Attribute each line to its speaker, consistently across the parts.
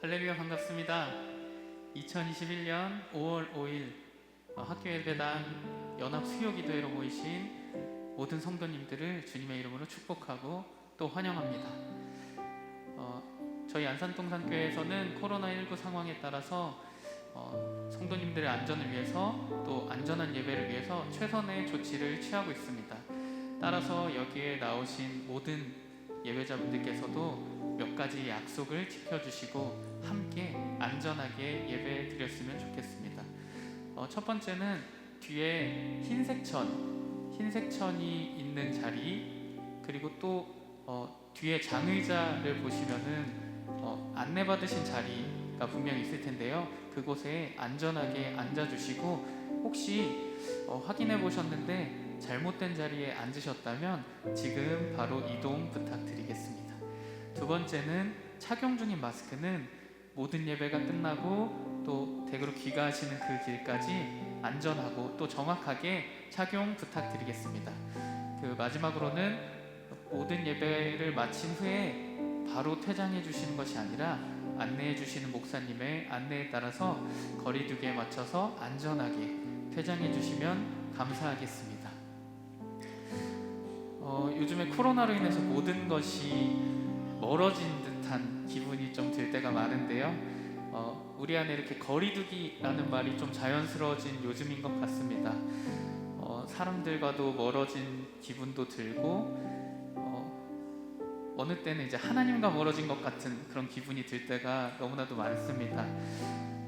Speaker 1: 할렐루야, 반갑습니다. 2021년 5월 5일 학교 예배당 연합 수요 기도회로 모이신 모든 성도님들을 주님의 이름으로 축복하고 또 환영합니다. 저희 안산동산교회에서는 코로나19 상황에 따라서 성도님들의 안전을 위해서 또 안전한 예배를 위해서 최선의 조치를 취하고 있습니다. 따라서 여기에 나오신 모든 예배자분들께서도 몇 가지 약속을 지켜주시고 함께 안전하게 예배 드렸으면 좋겠습니다. 첫 번째는 뒤에 흰색천이 있는 자리, 그리고 또 뒤에 장의자를 보시면은 안내받으신 자리가 분명히 있을 텐데요. 그곳에 안전하게 앉아주시고, 혹시 확인해 보셨는데 잘못된 자리에 앉으셨다면 지금 바로 이동 부탁드리겠습니다. 두 번째는 착용 중인 마스크는 모든 예배가 끝나고 또 댁으로 귀가하시는 그 길까지 안전하고 또 정확하게 착용 부탁드리겠습니다. 마지막으로는 모든 예배를 마친 후에 바로 퇴장해 주시는 것이 아니라 안내해 주시는 목사님의 안내에 따라서 거리두기에 맞춰서 안전하게 퇴장해 주시면 감사하겠습니다. 요즘에 코로나로 인해서 모든 것이 멀어진 듯한 기분이 좀 들 때가 많은데요. 우리 안에 이렇게 거리두기라는 말이 좀 자연스러워진 요즘인 것 같습니다. 사람들과도 멀어진 기분도 들고, 어느 때는 이제 하나님과 멀어진 것 같은 그런 기분이 들 때가 너무나도 많습니다.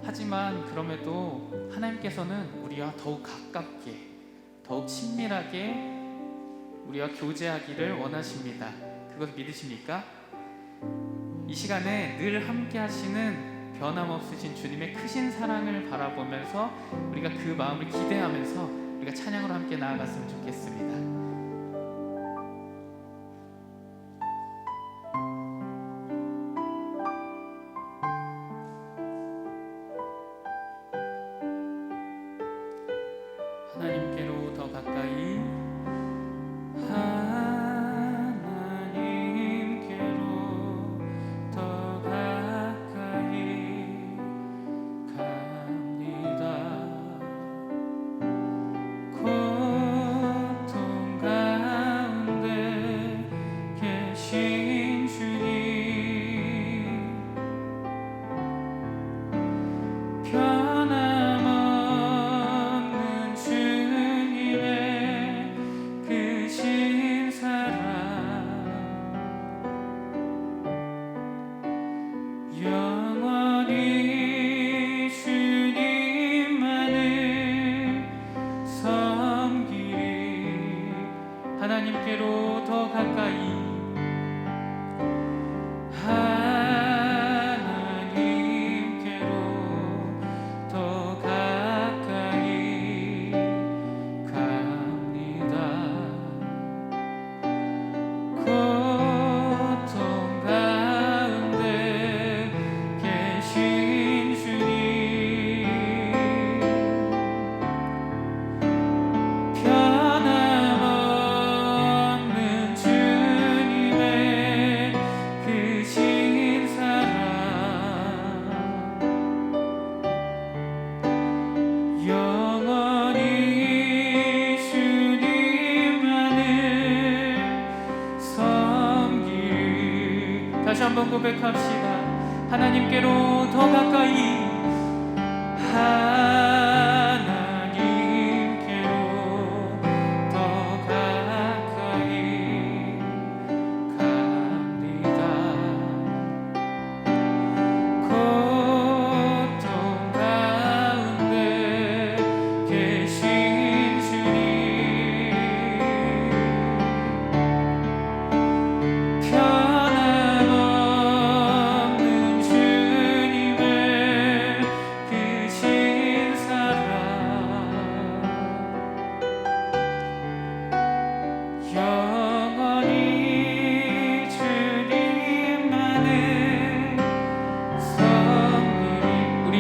Speaker 1: 하지만 그럼에도 하나님께서는 우리와 더욱 가깝게, 더욱 친밀하게 우리와 교제하기를 원하십니다. 그것 믿으십니까? 이 시간에 늘 함께 하시는 변함없으신 주님의 크신 사랑을 바라보면서 우리가 그 마음을 기대하면서 우리가 찬양으로 함께 나아갔으면 좋겠습니다. 하나님께로 더 가까이, 하나님께로 더 가까이, 하나님께로 더 가까이 갑니다. 고통 가운데 계신 주님, 다시 한번 고백합시다. 하나님께로 더 가까이, 하나님께로 더 가까이 갑니다. 고통 가운데 계신 주님,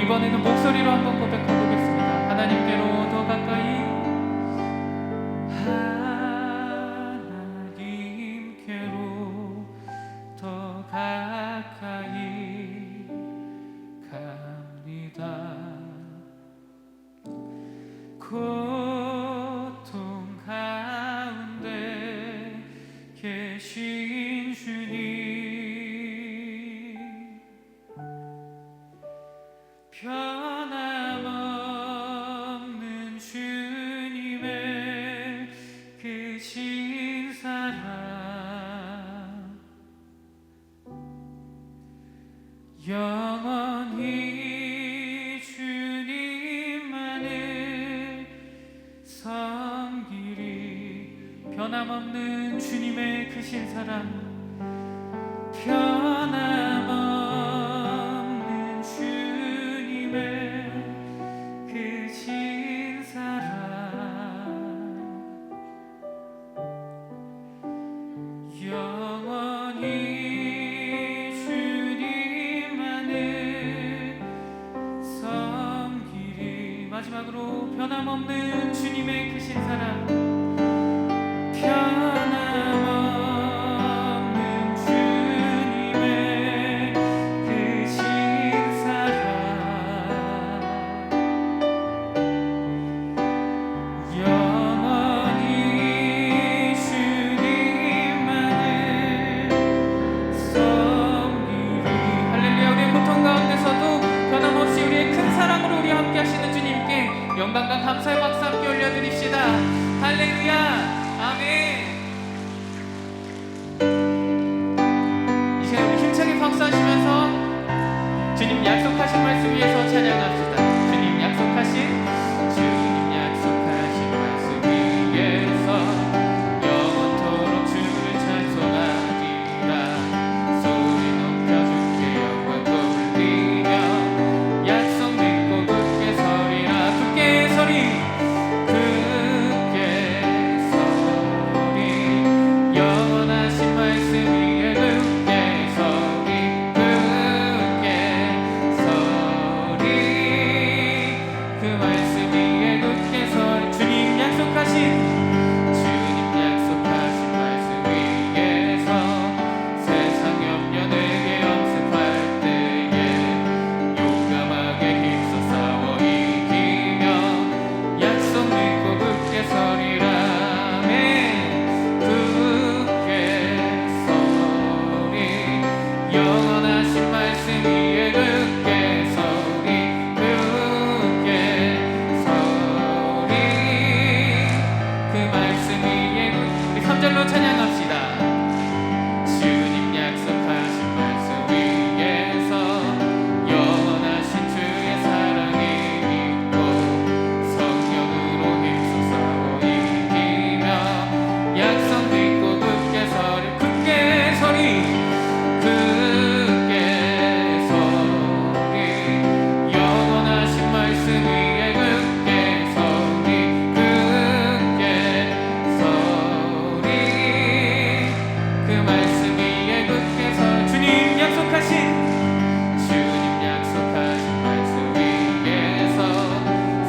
Speaker 1: 이번에는 목소리로 한번 고백해보겠습니다. 하나님께로 더 가까이, 하나님께로 더 가까이 영원히 주님만을 섬기리. 변함없는 주님의 크신 사랑, 변함없는 주님의 크신 사랑, 영원히 주님만을 섬기리. 마지막으로 변함없는 주님의 크신 사랑, 변함없는 주님의 크신 사랑, 영원히 주님만을 섬기리. 할렐루야. 우리의 고통 가운데서도 변함없이 우리의 큰 사랑으로 우리 함께 하시는 주님께 영광과 감사의 박수 함께 올려드립시다. 할렐루야. 아멘. 이 시간 우리 힘차게 박수하시면서 주님 약속하신 말씀 위에서 찬양합시다. 주님 약속하신 말씀 위에서 영원토록 주를 찬송하리라. 소리 높여 주께 영광 돌리며 약속 믿고 굳게 서리라. 굳게 서리, 굳게 서리. 영원하신 말씀 위에 굳게 서리, 굳게 서리. 그 말씀 위에 굳게 서리. 주님 약속하신 말씀 위에서 세상 염려 내게 엄습할 때에 용감하게 힘써 싸워 이기며 약속 믿고 굳게 서리라. 아멘. 굳게 서리. 영원하신 말씀 위에 굳게 서리, 굳게 서리. 그 말씀 위에 우리 3절로 찬양합시다. 주님 약속하신 말씀 위에서 영원하신 주의 사랑이 있고 성령으로 힘써 싸워 이기며 약속 믿고 굳게 서리, 굳게 서리, 굳게 서리. 영원하신 말씀 위에 굳게 서리, 굳게 서리. 그 말씀 위에 굳게 서리. 주님 약속하신 말씀 위에서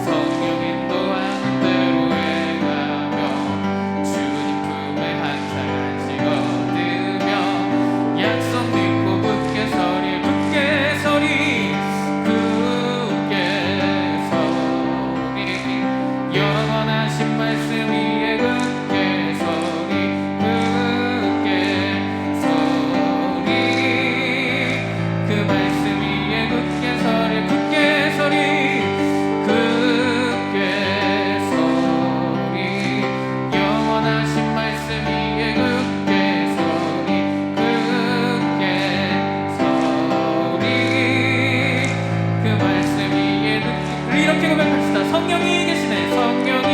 Speaker 1: 성령 인도하는 대로 행하며 주님 품에 한상 안식 얻으며 약속 믿고 굳게 서리, 굳게 서리, 굳게 서리. 영원하신 말씀 위에 굳게 서리, 굳게 서리. 그 말씀 위에 굳게 서리, 굳게 서리, 굳게 서리. 영원하신 말씀 위에 굳게 서리, 굳게 서리. 그 말씀 위에 굳게. 우리 이렇게 고백합시다. 성령이 계시네, 성령이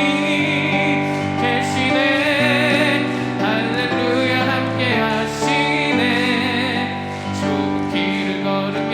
Speaker 1: 계시네. 할렐루야 함께 하시네. 좁은 길을 걸으며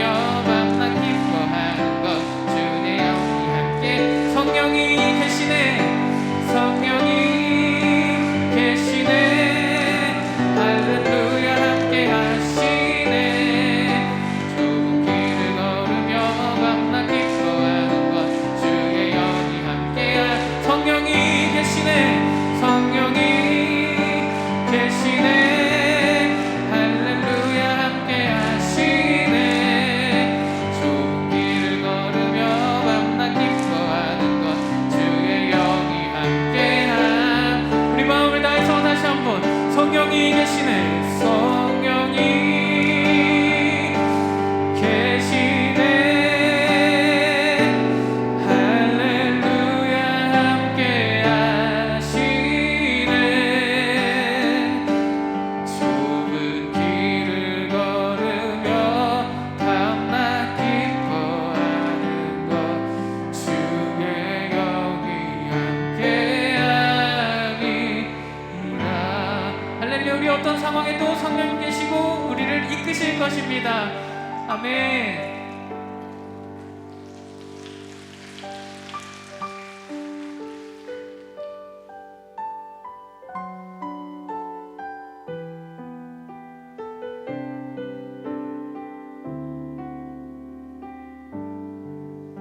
Speaker 1: 아멘.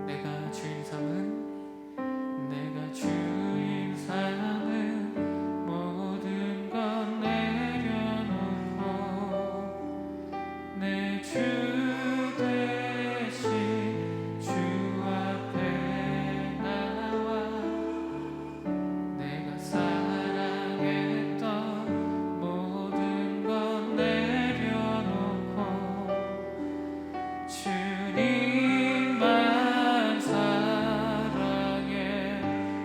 Speaker 1: 내가 주인 삼은 내가 주인 삼은 모든 것 내려놓고 내 주 대신 주 앞에 나와 내가 사랑했던 모든 것 내려놓고 주님만 사랑해.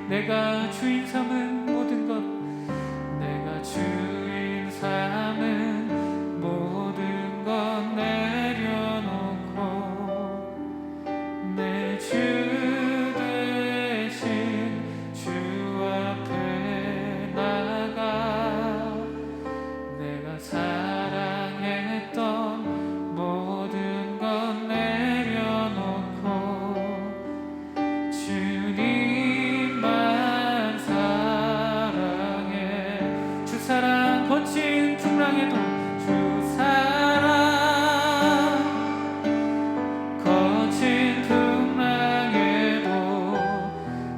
Speaker 1: 내가 주인 삼은 모든 것 내가 주인 삼은 모든 것 내려놓고 내 주 대신 주 앞에 나가 내가 사랑했던 모든 것 내려놓고 주님만 사랑해. 주 사랑 거친 풍랑에도 주 사랑 거친 풍랑에도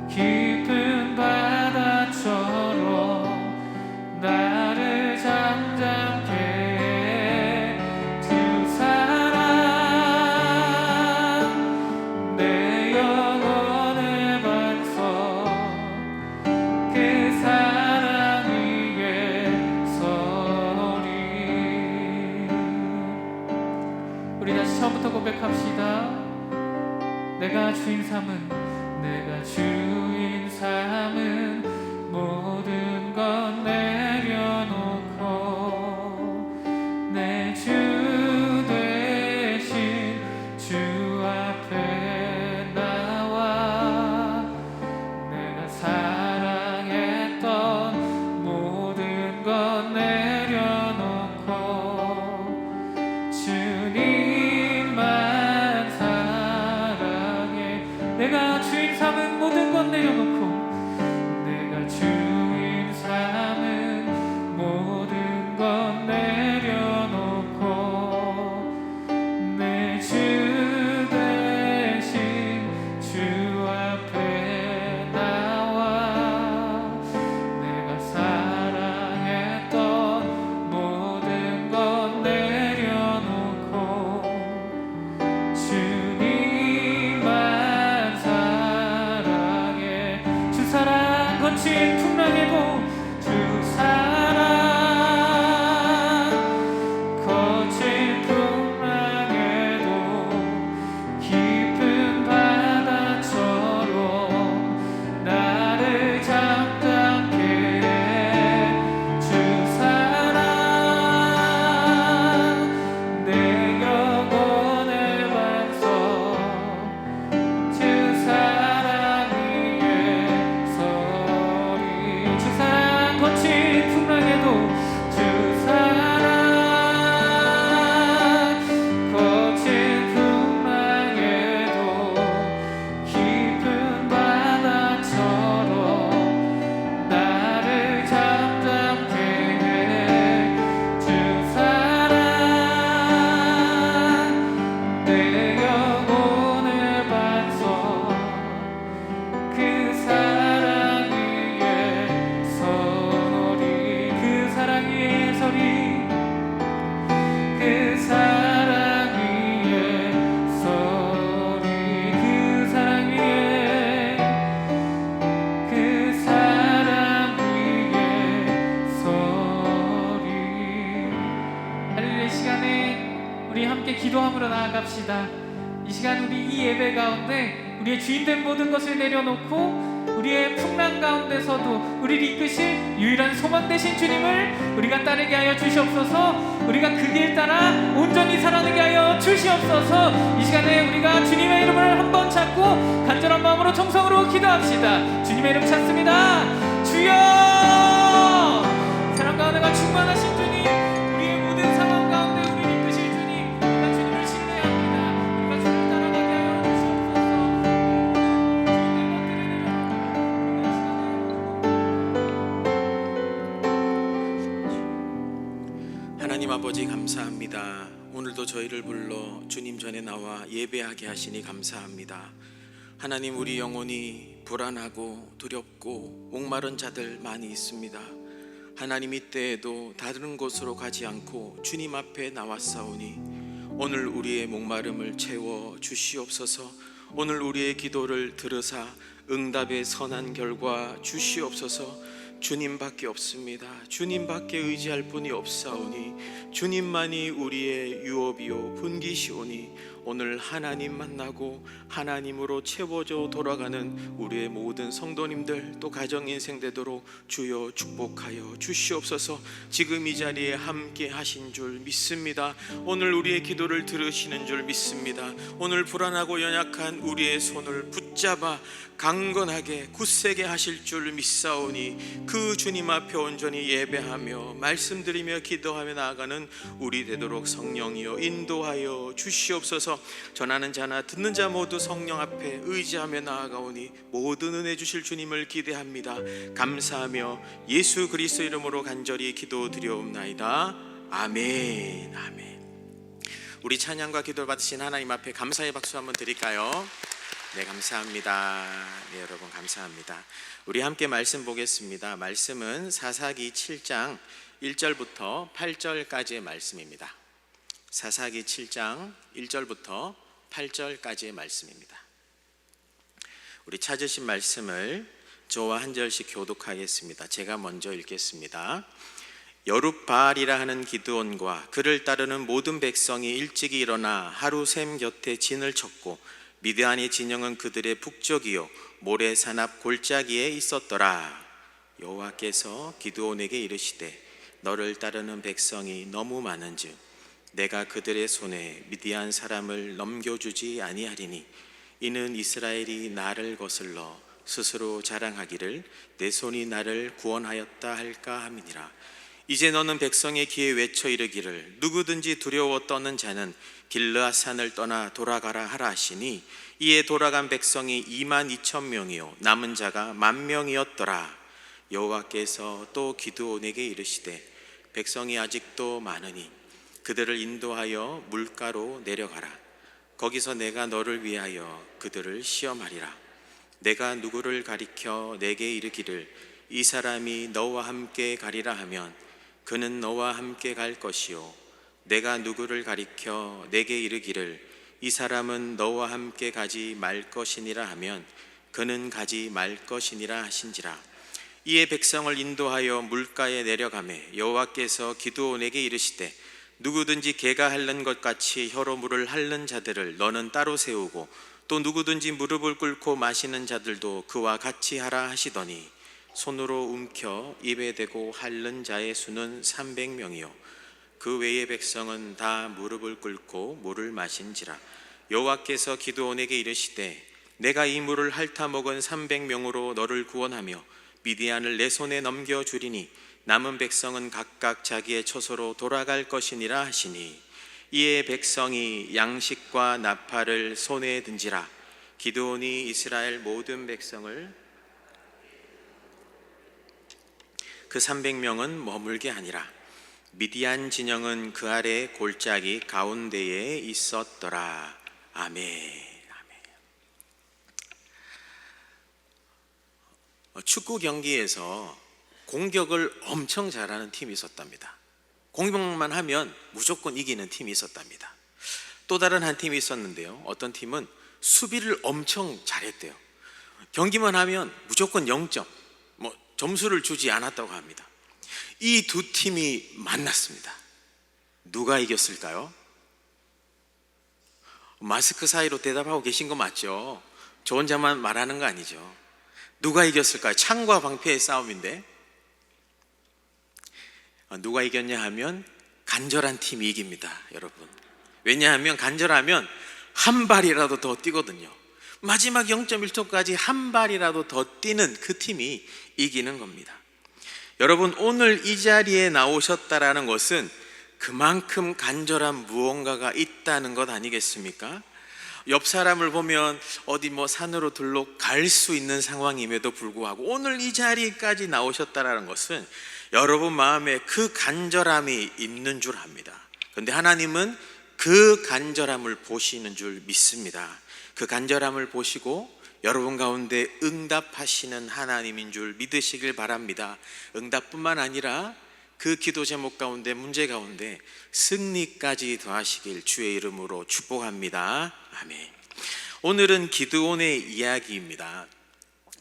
Speaker 1: 깊은 바다처럼 나를 잠잠케 해. 주 사랑 내 영혼의 반석 그 사랑 위에 서리. 우리 다시 처음부터 고백합시다. 내가 주인 삼은 내가 주인 삼은 모든 것 내려놓고 내 주 대신 주 앞에 나와 내가 사랑했던 모든 것 내려놓고 주님만 사랑해. 내가 주인 삼은 모든 것 내려놓고 내가 주인 삼은 모든 것 내려놓고 내 주 대신 주 앞에 나와 내가 사랑했던 모든 것 내려놓고 주님만 사랑해. 주 사랑 거친 풍랑에도 주 사랑 거친 풍랑에도 깊은 바다처럼 나를 잠잠케 해. 주 사랑 내 영혼의 반석 주 사랑 위에 서리. 주 사랑 거친 풍랑에도 주 사랑 거친 풍랑에도 깊은 바다처럼 나를 잠잠케 해. 주 사랑 내 영혼의 반석 그 사랑 위에 서리. 그 사랑 위에 서리. 그 사랑 위에 서리. 그 사랑 위에 그 사랑 위에 서리. 할렐루야. 시간에 우리 함께 기도함으로 나아갑시다. 이 시간 우리 이 예배 가운데 우리의 주인된 모든 것을 내려놓고 우리의 풍랑 가운데서도 우리를 이끄실 유일한 소망 되신 주님을 우리가 따르게 하여 주시옵소서. 우리가 그 길 따라 온전히 살아가게 하여 주시옵소서. 이 시간에 우리가 주님의 이름을 한번 찾고 간절한 마음으로 정성으로 기도합시다. 주님의 이름 찾습니다. 주여! 사랑과 은혜가 충만하신 주님, 우리의 모든 상황 가운데 우리를 이끄실 주님, 우리가 주님을 신뢰합니다.
Speaker 2: 아버지 감사합니다. 오늘도 저희를 불러 주님 전에 나와 예배하게 하시니 감사합니다. 하나님, 우리 영혼이 불안하고 두렵고 목마른 자들 많이 있습니다. 하나님, 이때에도 다른 곳으로 가지 않고 주님 앞에 나왔사오니 오늘 우리의 목마름을 채워 주시옵소서. 오늘 우리의 기도를 들으사 응답의 선한 결과 주시옵소서. 주님밖에 없습니다. 주님밖에 의지할 분이 없사오니 주님만이 우리의 유업이요 분기시오니 오늘 하나님 만나고 하나님으로 채워져 돌아가는 우리의 모든 성도님들 또 가정 인생 되도록 주여 축복하여 주시옵소서. 지금 이 자리에 함께 하신 줄 믿습니다. 오늘 우리의 기도를 들으시는 줄 믿습니다. 오늘 불안하고 연약한 우리의 손을 붙잡아 강건하게 굳세게 하실 줄 믿사오니 그 주님 앞에 온전히 예배하며 말씀드리며 기도하며 나아가는 우리 되도록 성령이여 인도하여 주시옵소서. 전하는 자나 듣는 자 모두 성령 앞에 의지하며 나아가오니 모든 은혜 주실 주님을 기대합니다. 감사하며 예수 그리스도 이름으로 간절히 기도드리옵나이다. 아멘. 아멘. 우리 찬양과 기도를 받으신 하나님 앞에 감사의 박수 한번 드릴까요? 네, 감사합니다. 네, 여러분 감사합니다. 우리 함께 말씀 보겠습니다. 말씀은 사사기 7장 1절부터 8절까지의 말씀입니다. 사사기 7장 1절부터 8절까지의 말씀입니다. 우리 찾으신 말씀을 저와 한 절씩 교독하겠습니다. 제가 먼저 읽겠습니다. 여룹바알이라 하는 기드온과 그를 따르는 모든 백성이 일찍이 일어나 하루 샘 곁에 진을 쳤고 미드안의 진영은 그들의 북쪽이요 모래산 앞 골짜기에 있었더라. 여호와께서 기드온에게 이르시되 너를 따르는 백성이 너무 많은즉 내가 그들의 손에 미디안 사람을 넘겨주지 아니하리니 이는 이스라엘이 나를 거슬러 스스로 자랑하기를 내 손이 나를 구원하였다 할까 함이니라. 이제 너는 백성의 귀에 외쳐 이르기를 누구든지 두려워 떠는 자는 길르앗산을 떠나 돌아가라 하라 하시니 이에 돌아간 백성이 22,000명이요 남은 자가 10,000명이었더라. 여호와께서 또 기드온에게 이르시되 백성이 아직도 많으니 그들을 인도하여 물가로 내려가라. 거기서 내가 너를 위하여 그들을 시험하리라. 내가 누구를 가리켜 내게 이르기를 이 사람이 너와 함께 가리라 하면 그는 너와 함께 갈 것이요 내가 누구를 가리켜 내게 이르기를 이 사람은 너와 함께 가지 말 것이니라 하면 그는 가지 말 것이니라 하신지라. 이에 백성을 인도하여 물가에 내려가매 여호와께서 기드온에게 이르시되 누구든지 개가 핥는 것 같이 혀로 물을 핥는 자들을 너는 따로 세우고 또 누구든지 무릎을 꿇고 마시는 자들도 그와 같이 하라 하시더니 손으로 움켜 입에 대고 핥는 자의 수는 300명이요 그 외의 백성은 다 무릎을 꿇고 물을 마신지라. 여호와께서 기드온에게 이르시되 내가 이 물을 핥아 먹은 300명으로 너를 구원하며 미디안을 내 손에 넘겨주리니 남은 백성은 각각 자기의 처소로 돌아갈 것이니라 하시니 이에 백성이 양식과 나팔을 손에 든지라. 기드온이 이스라엘 모든 백성을 그 300명은 머물게 하니라. 미디안 진영은 그 아래 골짜기 가운데에 있었더라. 아멘. 축구 경기에서 공격을 엄청 잘하는 팀이 있었답니다. 공격만 하면 무조건 이기는 팀이 있었답니다. 또 다른 한 팀이 있었는데요. 어떤 팀은 수비를 엄청 잘했대요. 경기만 하면 무조건 0점, 점수를 주지 않았다고 합니다. 이 두 팀이 만났습니다. 누가 이겼을까요? 마스크 사이로 대답하고 계신 거 맞죠? 저 혼자만 말하는 거 아니죠? 누가 이겼을까요? 창과 방패의 싸움인데 누가 이겼냐 하면 간절한 팀이 이깁니다, 여러분. 왜냐하면 간절하면 한 발이라도 더 뛰거든요. 마지막 0.1초까지 한 발이라도 더 뛰는 그 팀이 이기는 겁니다. 여러분, 오늘 이 자리에 나오셨다라는 것은 그만큼 간절한 무언가가 있다는 것 아니겠습니까? 옆 사람을 보면 어디 산으로 들러 갈 수 있는 상황임에도 불구하고 오늘 이 자리까지 나오셨다라는 것은 여러분 마음에 그 간절함이 있는 줄 압니다. 그런데 하나님은 그 간절함을 보시는 줄 믿습니다. 그 간절함을 보시고 여러분 가운데 응답하시는 하나님인 줄 믿으시길 바랍니다. 응답뿐만 아니라 그 기도 제목 가운데, 문제 가운데 승리까지 더하시길 주의 이름으로 축복합니다. 아멘. 오늘은 기드온의 이야기입니다.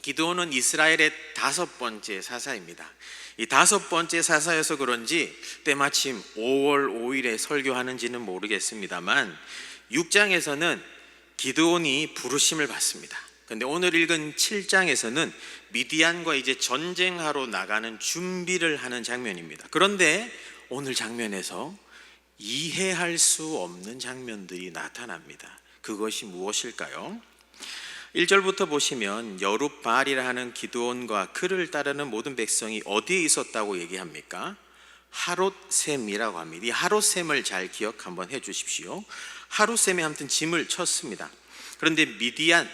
Speaker 2: 기드온은 이스라엘의 5번째 사사입니다. 이 5번째 사사여서 그런지 때마침 5월 5일에 설교하는지는 모르겠습니다만 6장에서는 기드온이 부르심을 받습니다. 그런데 오늘 읽은 7장에서는 미디안과 이제 전쟁하러 나가는 준비를 하는 장면입니다. 그런데 오늘 장면에서 이해할 수 없는 장면들이 나타납니다. 그것이 무엇일까요? 1절부터 보시면 여룻바알이라 하는 기드온과 그를 따르는 모든 백성이 어디에 있었다고 얘기합니까? 하롯셈이라고 합니다. 이 하롯셈을 잘 기억 한번 해 주십시오. 하롯셈에 아무튼 짐을 쳤습니다. 그런데 미디안,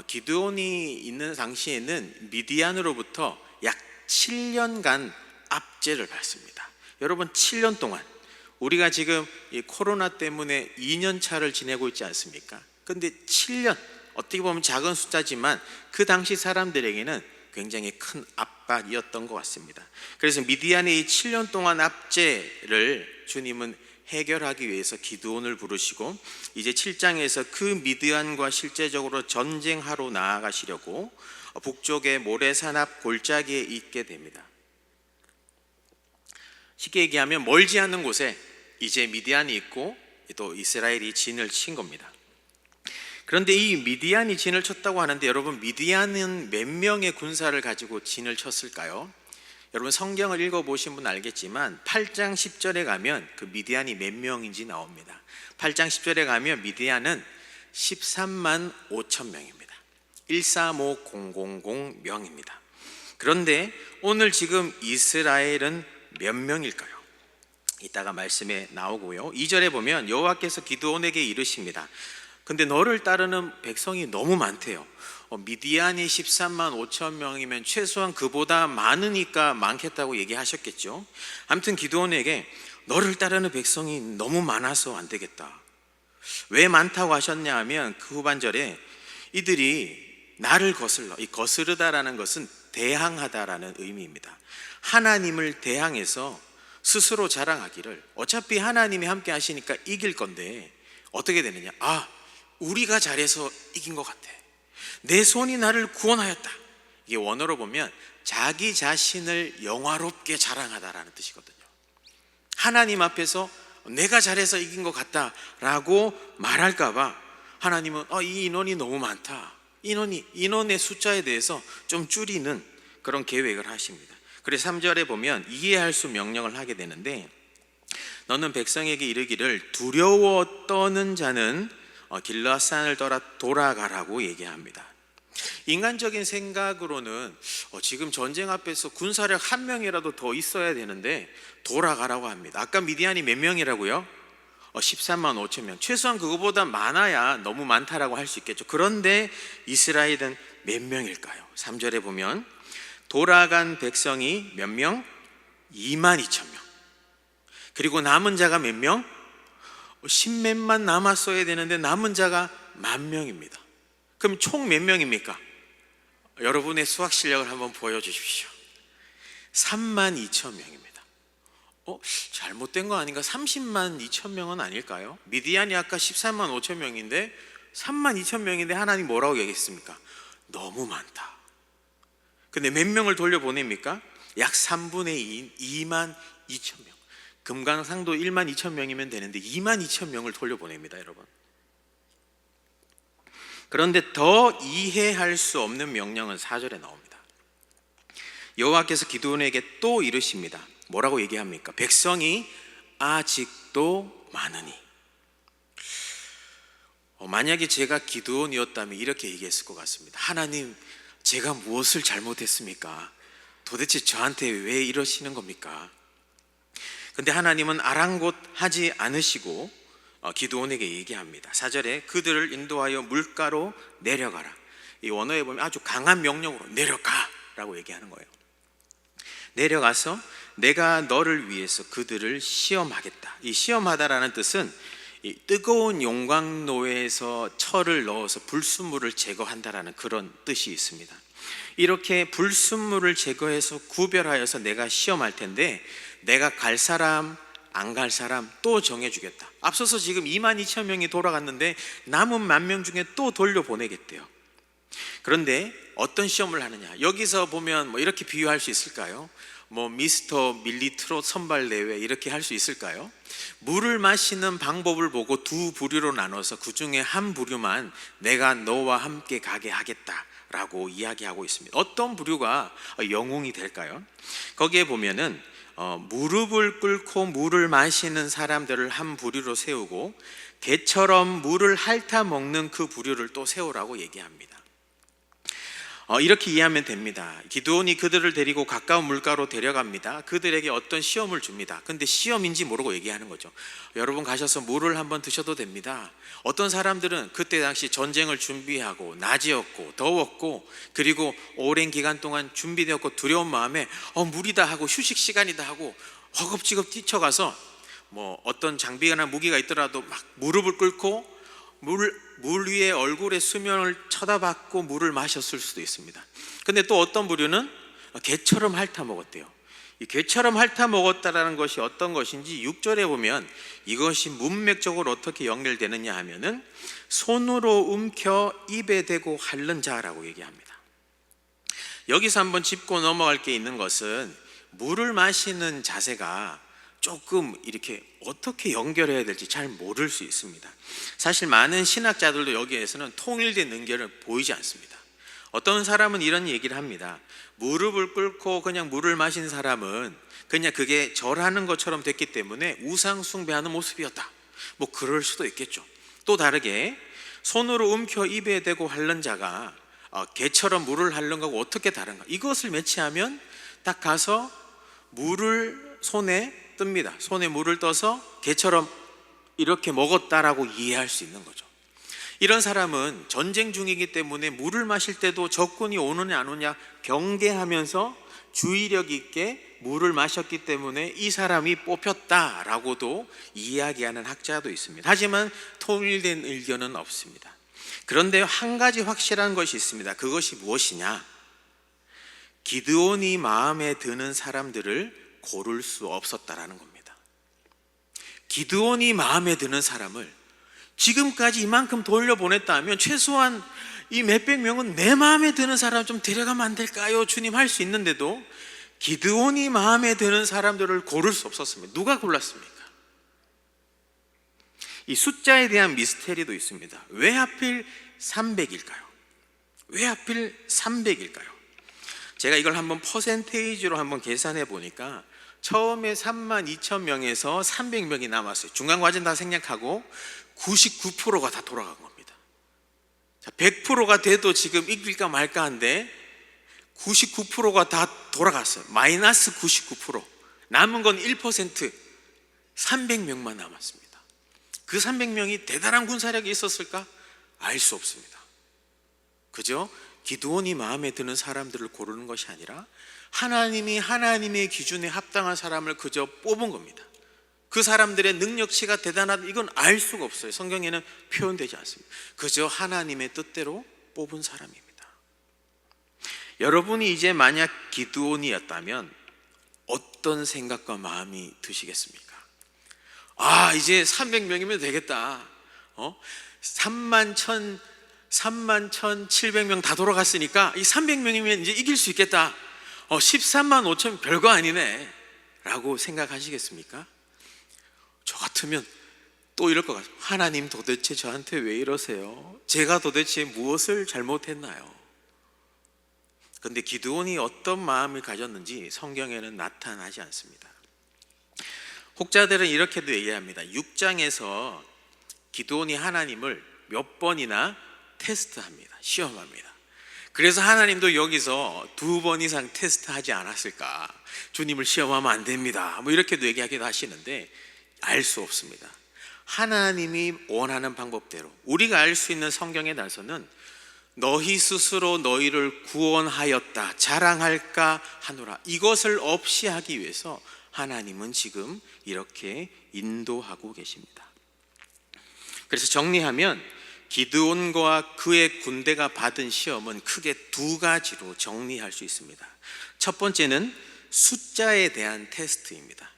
Speaker 2: 기드온이 있는 당시에는 미디안으로부터 약 7년간 압제를 받습니다. 여러분, 7년 동안 우리가 지금 이 코로나 때문에 2년 차를 지내고 있지 않습니까? 그런데 7년, 어떻게 보면 작은 숫자지만 그 당시 사람들에게는 굉장히 큰 압박이었던 것 같습니다. 그래서 미디안의 이 7년 동안 압제를 주님은 해결하기 위해서 기드온을 부르시고 이제 7장에서 그 미디안과 실제적으로 전쟁하러 나아가시려고 북쪽의 모래산 앞 골짜기에 있게 됩니다. 쉽게 얘기하면 멀지 않은 곳에 이제 미디안이 있고 또 이스라엘이 진을 친 겁니다. 그런데 이 미디안이 진을 쳤다고 하는데 여러분, 미디안은 몇 명의 군사를 가지고 진을 쳤을까요? 여러분, 성경을 읽어보신 분 알겠지만 8장 10절에 가면 그 미디안이 몇 명인지 나옵니다. 8장 10절에 가면 미디안은 13만 5천 명입니다. 135000 명입니다. 그런데 오늘 지금 이스라엘은 몇 명일까요? 이따가 말씀에 나오고요. 2절에 보면 여호와께서 기드온에게 이르십니다. 근데 너를 따르는 백성이 너무 많대요. 미디안이 13만 5천 명이면 최소한 그보다 많으니까 많겠다고 얘기하셨겠죠. 아무튼 기드온에게 너를 따르는 백성이 너무 많아서 안 되겠다. 왜 많다고 하셨냐 하면 그 후반절에 이들이 나를 거슬러, 이 거스르다라는 것은 대항하다라는 의미입니다. 하나님을 대항해서 스스로 자랑하기를, 어차피 하나님이 함께 하시니까 이길 건데 어떻게 되느냐, 우리가 잘해서 이긴 것 같아, 내 손이 나를 구원하였다. 이게 원어로 보면 자기 자신을 영화롭게 자랑하다라는 뜻이거든요. 하나님 앞에서 내가 잘해서 이긴 것 같다라고 말할까봐 하나님은 이 인원이 너무 많다, 인원의 숫자에 대해서 좀 줄이는 그런 계획을 하십니다. 그래서 3절에 보면 이해할 수 명령을 하게 되는데, 너는 백성에게 이르기를 두려워 떠는 자는 길르앗산을 떠나 돌아가라고 얘기합니다. 인간적인 생각으로는 지금 전쟁 앞에서 군사력 1명이라도 더 있어야 되는데 돌아가라고 합니다. 아까 미디안이 몇 명이라고요? 13만 5천 명. 최소한 그거보다 많아야 너무 많다라고 할 수 있겠죠. 그런데 이스라엘은 몇 명일까요? 3절에 보면 돌아간 백성이 몇 명? 2만 2천 명. 그리고 남은 자가 몇 명? 10몇만 남았어야 되는데 남은 자가 10,000명입니다. 그럼 총 몇 명입니까? 여러분의 수학 실력을 한번 보여주십시오. 32,000명입니다. 잘못된 거 아닌가? 30만 2천 명은 아닐까요? 미디안이 아까 13만 5천 명인데 3만 2천 명인데 하나님 뭐라고 얘기했습니까? 너무 많다. 근데 몇 명을 돌려보냅니까? 약 3분의 2, 2만 2천 명. 금강산도 1만 2천 명이면 되는데 2만 2천 명을 돌려보냅니다, 여러분. 그런데 더 이해할 수 없는 명령은 4절에 나옵니다. 여호와께서 기드온에게 또 이르십니다. 뭐라고 얘기합니까? 백성이 아직도 많으니. 만약에 제가 기드온이었다면 이렇게 얘기했을 것 같습니다. 하나님, 제가 무엇을 잘못했습니까? 도대체 저한테 왜 이러시는 겁니까? 근데 하나님은 아랑곳하지 않으시고 기드온에게 얘기합니다. 4절에 그들을 인도하여 물가로 내려가라. 이 원어에 보면 아주 강한 명령으로 내려가라고 얘기하는 거예요. 내려가서 내가 너를 위해서 그들을 시험하겠다. 이 시험하다라는 뜻은 이 뜨거운 용광로에서 철을 넣어서 불순물을 제거한다라는 그런 뜻이 있습니다. 이렇게 불순물을 제거해서 구별하여서 내가 시험할 텐데 내가 갈 사람 안 갈 사람 또 정해주겠다. 앞서서 지금 22,000명이 돌아갔는데 남은 10,000명 중에 또 돌려보내겠대요. 그런데 어떤 시험을 하느냐, 여기서 보면 뭐 이렇게 비유할 수 있을까요? 뭐 미스터 밀리 트롯 선발 대회 이렇게 할 수 있을까요? 물을 마시는 방법을 보고 두 부류로 나눠서 그 중에 한 부류만 내가 너와 함께 가게 하겠다라고 이야기하고 있습니다. 어떤 부류가 영웅이 될까요? 거기에 보면은 무릎을 꿇고 물을 마시는 사람들을 한 부류로 세우고 개처럼 물을 핥아 먹는 그 부류를 또 세우라고 얘기합니다. 이렇게 이해하면 됩니다. 기드온이 그들을 데리고 가까운 물가로 데려갑니다. 그들에게 어떤 시험을 줍니다. 근데 시험인지 모르고 얘기하는 거죠. 여러분 가셔서 물을 한번 드셔도 됩니다. 어떤 사람들은 그때 당시 전쟁을 준비하고 낮이었고 더웠고 그리고 오랜 기간 동안 준비되었고 두려운 마음에 물이다 하고 휴식 시간이다 하고 허겁지겁 뛰쳐가서 뭐 어떤 장비나 무기가 있더라도 막 무릎을 꿇고 물 위에 얼굴의 수면을 쳐다봤고 물을 마셨을 수도 있습니다. 근데 또 어떤 부류는 개처럼 핥아 먹었대요. 이 개처럼 핥아 먹었다라는 것이 어떤 것인지 6절에 보면 이것이 문맥적으로 어떻게 연결되느냐 하면은 손으로 움켜 입에 대고 핥는 자라고 얘기합니다. 여기서 한번 짚고 넘어갈 게 있는 것은 물을 마시는 자세가 조금 이렇게 어떻게 연결해야 될지 잘 모를 수 있습니다. 사실 많은 신학자들도 여기에서는 통일된 연결을 보이지 않습니다. 어떤 사람은 이런 얘기를 합니다. 무릎을 꿇고 그냥 물을 마신 사람은 그냥 그게 절하는 것처럼 됐기 때문에 우상 숭배하는 모습이었다. 뭐 그럴 수도 있겠죠. 또 다르게 손으로 움켜 입에 대고 핥는 자가 개처럼 물을 핥는 거하고 어떻게 다른가, 이것을 매치하면 딱 가서 물을 손에 뜹니다. 손에 물을 떠서 개처럼 이렇게 먹었다라고 이해할 수 있는 거죠. 이런 사람은 전쟁 중이기 때문에 물을 마실 때도 적군이 오느냐 안 오느냐 경계하면서 주의력 있게 물을 마셨기 때문에 이 사람이 뽑혔다라고도 이야기하는 학자도 있습니다. 하지만 통일된 의견은 없습니다. 그런데 한 가지 확실한 것이 있습니다. 그것이 무엇이냐? 기드온이 마음에 드는 사람들을 고를 수 없었다라는 겁니다. 기드온이 마음에 드는 사람을 지금까지 이만큼 돌려보냈다 하면 최소한 이 몇백 명은 내 마음에 드는 사람 좀 데려가면 안 될까요? 주님 할 수 있는데도 기드온이 마음에 드는 사람들을 고를 수 없었습니다. 누가 골랐습니까? 이 숫자에 대한 미스테리도 있습니다. 왜 하필 300일까요? 왜 하필 300일까요? 제가 이걸 한번 퍼센테이지로 한번 계산해 보니까 처음에 32,000명에서 300명이 남았어요. 중간과정 다 생략하고 99%가 다 돌아간 겁니다. 100%가 돼도 지금 이길까 말까 한데 99%가 다 돌아갔어요. 마이너스 99%. 남은 건 1%, 300명만 남았습니다. 그 300명이 대단한 군사력이 있었을까? 알 수 없습니다. 그죠? 기드온이 마음에 드는 사람들을 고르는 것이 아니라 하나님이 하나님의 기준에 합당한 사람을 그저 뽑은 겁니다. 그 사람들의 능력치가 대단하다, 이건 알 수가 없어요. 성경에는 표현되지 않습니다. 그저 하나님의 뜻대로 뽑은 사람입니다. 여러분이 이제 만약 기드온이었다면 어떤 생각과 마음이 드시겠습니까? 이제 300명이면 되겠다. 31,700명 다 돌아갔으니까 이 300명이면 이제 이길 수 있겠다. 13만 5천 별거 아니네 라고 생각하시겠습니까? 저 같으면 또 이럴 것 같아요. 하나님 도대체 저한테 왜 이러세요? 제가 도대체 무엇을 잘못했나요? 그런데 기드온이 어떤 마음을 가졌는지 성경에는 나타나지 않습니다. 혹자들은 이렇게도 얘기합니다. 6장에서 기드온이 하나님을 몇 번이나 테스트합니다. 시험합니다. 그래서 하나님도 여기서 2번 이상 테스트하지 않았을까? 주님을 시험하면 안 됩니다. 뭐 이렇게도 얘기하기도 하시는데 알 수 없습니다. 하나님이 원하는 방법대로 우리가 알 수 있는 성경에 나서는 너희 스스로 너희를 구원하였다 자랑할까 하노라. 이것을 없이 하기 위해서 하나님은 지금 이렇게 인도하고 계십니다. 그래서 정리하면 기드온과 그의 군대가 받은 시험은 크게 두 가지로 정리할 수 있습니다. 첫 번째는 숫자에 대한 테스트입니다.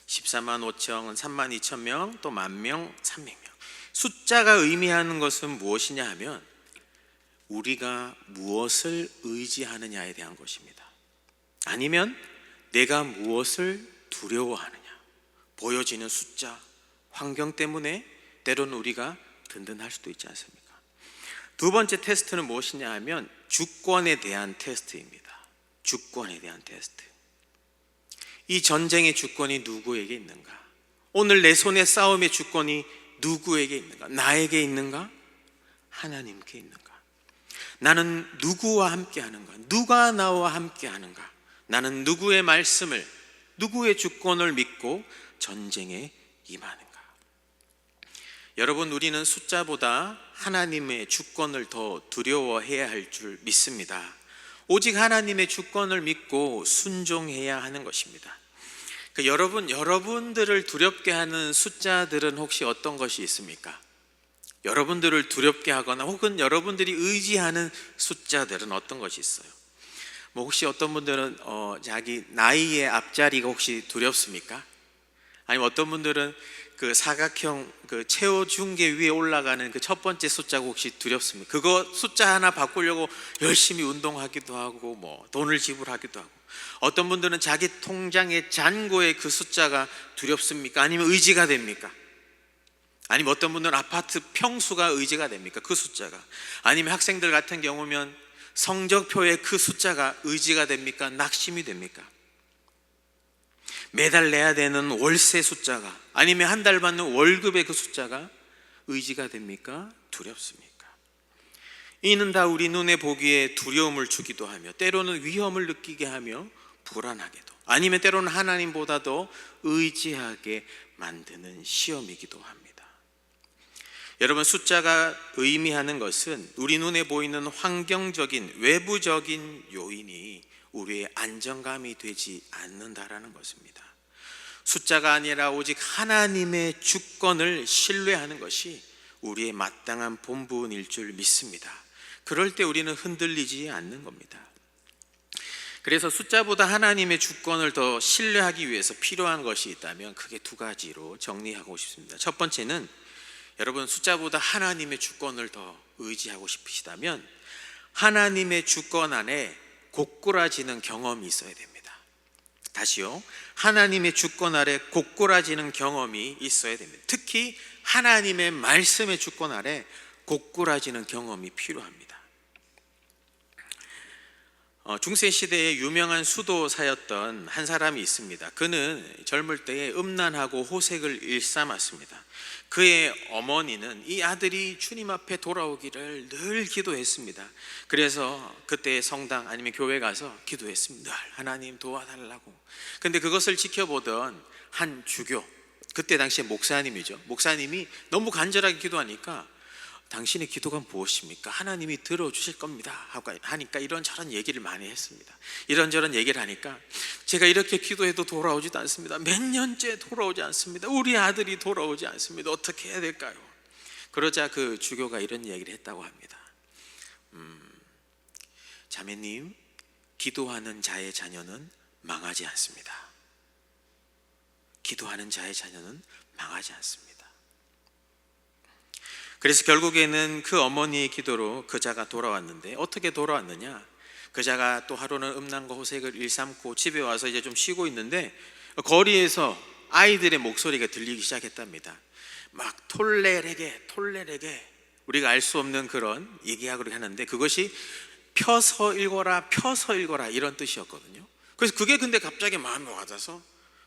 Speaker 2: 14만 5천, 3만 2천 명, 또 10,000명, 300명. 숫자가 의미하는 것은 무엇이냐 하면 우리가 무엇을 의지하느냐에 대한 것입니다. 아니면 내가 무엇을 두려워하느냐. 보여지는 숫자, 환경 때문에 때로는 우리가 든든할 수도 있지 않습니까? 두 번째 테스트는 무엇이냐 하면 주권에 대한 테스트입니다. 주권에 대한 테스트. 이 전쟁의 주권이 누구에게 있는가? 오늘 내 손에 싸움의 주권이 누구에게 있는가? 나에게 있는가? 하나님께 있는가? 나는 누구와 함께 하는가? 누가 나와 함께 하는가? 나는 누구의 말씀을, 누구의 주권을 믿고 전쟁에 임하는가? 여러분, 우리는 숫자보다 하나님의 주권을 더 두려워해야 할 줄 믿습니다. 오직 하나님의 주권을 믿고 순종해야 하는 것입니다. 여러분들을 두렵게 하는 숫자들은 혹시 어떤 것이 있습니까? 여러분들을 두렵게 하거나 혹은 여러분들이 의지하는 숫자들은 어떤 것이 있어요? 혹시 어떤 분들은 자기 나이의 앞자리가 혹시 두렵습니까? 아니면 어떤 분들은 그 사각형 그 최후 중계 위에 올라가는 그 첫 번째 숫자가 혹시 두렵습니까? 그거 숫자 하나 바꾸려고 열심히 운동하기도 하고 돈을 지불하기도 하고, 어떤 분들은 자기 통장의 잔고의 그 숫자가 두렵습니까? 아니면 의지가 됩니까? 아니면 어떤 분들은 아파트 평수가 의지가 됩니까? 그 숫자가. 아니면 학생들 같은 경우면 성적표의 그 숫자가 의지가 됩니까? 낙심이 됩니까? 매달 내야 되는 월세 숫자가, 아니면 한 달 받는 월급의 그 숫자가 의지가 됩니까? 두렵습니까? 이는 다 우리 눈에 보기에 두려움을 주기도 하며 때로는 위험을 느끼게 하며 불안하게도, 아니면 때로는 하나님보다도 의지하게 만드는 시험이기도 합니다. 여러분, 숫자가 의미하는 것은 우리 눈에 보이는 환경적인 외부적인 요인이 우리의 안정감이 되지 않는다라는 것입니다. 숫자가 아니라 오직 하나님의 주권을 신뢰하는 것이 우리의 마땅한 본분일 줄 믿습니다. 그럴 때 우리는 흔들리지 않는 겁니다. 그래서 숫자보다 하나님의 주권을 더 신뢰하기 위해서 필요한 것이 있다면 크게 두 가지로 정리하고 싶습니다. 첫 번째는, 여러분, 숫자보다 하나님의 주권을 더 의지하고 싶으시다면 하나님의 주권 안에 고꾸라지는 경험이 있어야 됩니다. 다시요, 하나님의 주권 아래 고꾸라지는 경험이 있어야 됩니다. 특히 하나님의 말씀의 주권 아래 고꾸라지는 경험이 필요합니다. 중세시대에 유명한 수도사였던 한 사람이 있습니다. 그는 젊을 때에 음란하고 호색을 일삼았습니다. 그의 어머니는 이 아들이 주님 앞에 돌아오기를 늘 기도했습니다. 그래서 그때 성당 아니면 교회 가서 기도했습니다. 늘 하나님 도와달라고. 근데 그것을 지켜보던 한 주교, 그때 당시에 목사님이죠. 목사님이 너무 간절하게 기도하니까 당신의 기도가 무엇입니까? 하나님이 들어주실 겁니다 하고 하니까 이런저런 얘기를 많이 했습니다. 이런저런 얘기를 하니까 제가 이렇게 기도해도 돌아오지도 않습니다. 몇 년째 돌아오지 않습니다. 우리 아들이 돌아오지 않습니다. 어떻게 해야 될까요? 그러자 그 주교가 이런 얘기를 했다고 합니다. 자매님, 기도하는 자의 자녀는 망하지 않습니다. 기도하는 자의 자녀는 망하지 않습니다. 그래서 결국에는 그 어머니의 기도로 그자가 돌아왔는데, 어떻게 돌아왔느냐? 그자가 또 하루는 음란과 호색을 일삼고 집에 와서 이제 좀 쉬고 있는데 거리에서 아이들의 목소리가 들리기 시작했답니다. 막 톨레레게 우리가 알 수 없는 그런 얘기하고 하는데 그것이 펴서 읽어라 이런 뜻이었거든요. 그래서 그게 근데 갑자기 마음에 와닿아서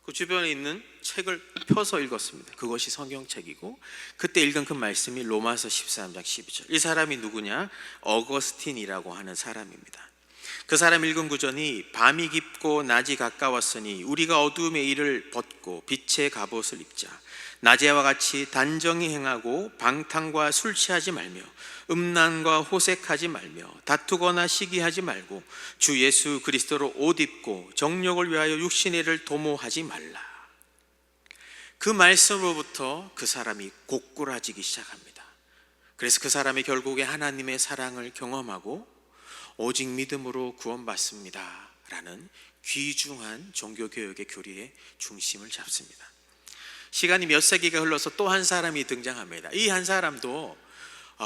Speaker 2: 그 주변에 있는 책을 펴서 읽었습니다. 그것이 성경책이고 그때 읽은 그 말씀이 로마서 13장 12절. 이 사람이 누구냐? 어거스틴이라고 하는 사람입니다. 그 사람 읽은 구절이 밤이 깊고 낮이 가까웠으니 우리가 어두움의 일을 벗고 빛의 갑옷을 입자. 낮에와 같이 단정히 행하고 방탕과 술 취하지 말며 음란과 호색하지 말며 다투거나 시기하지 말고 주 예수 그리스도로 옷 입고 정욕을 위하여 육신의 일을 도모하지 말라. 그 말씀으로부터 그 사람이 고꾸라지기 시작합니다. 그래서 그 사람이 결국에 하나님의 사랑을 경험하고 오직 믿음으로 구원받습니다 라는 귀중한 종교개혁의 교리의 중심을 잡습니다. 시간이 몇 세기가 흘러서 또 한 사람이 등장합니다. 이 한 사람도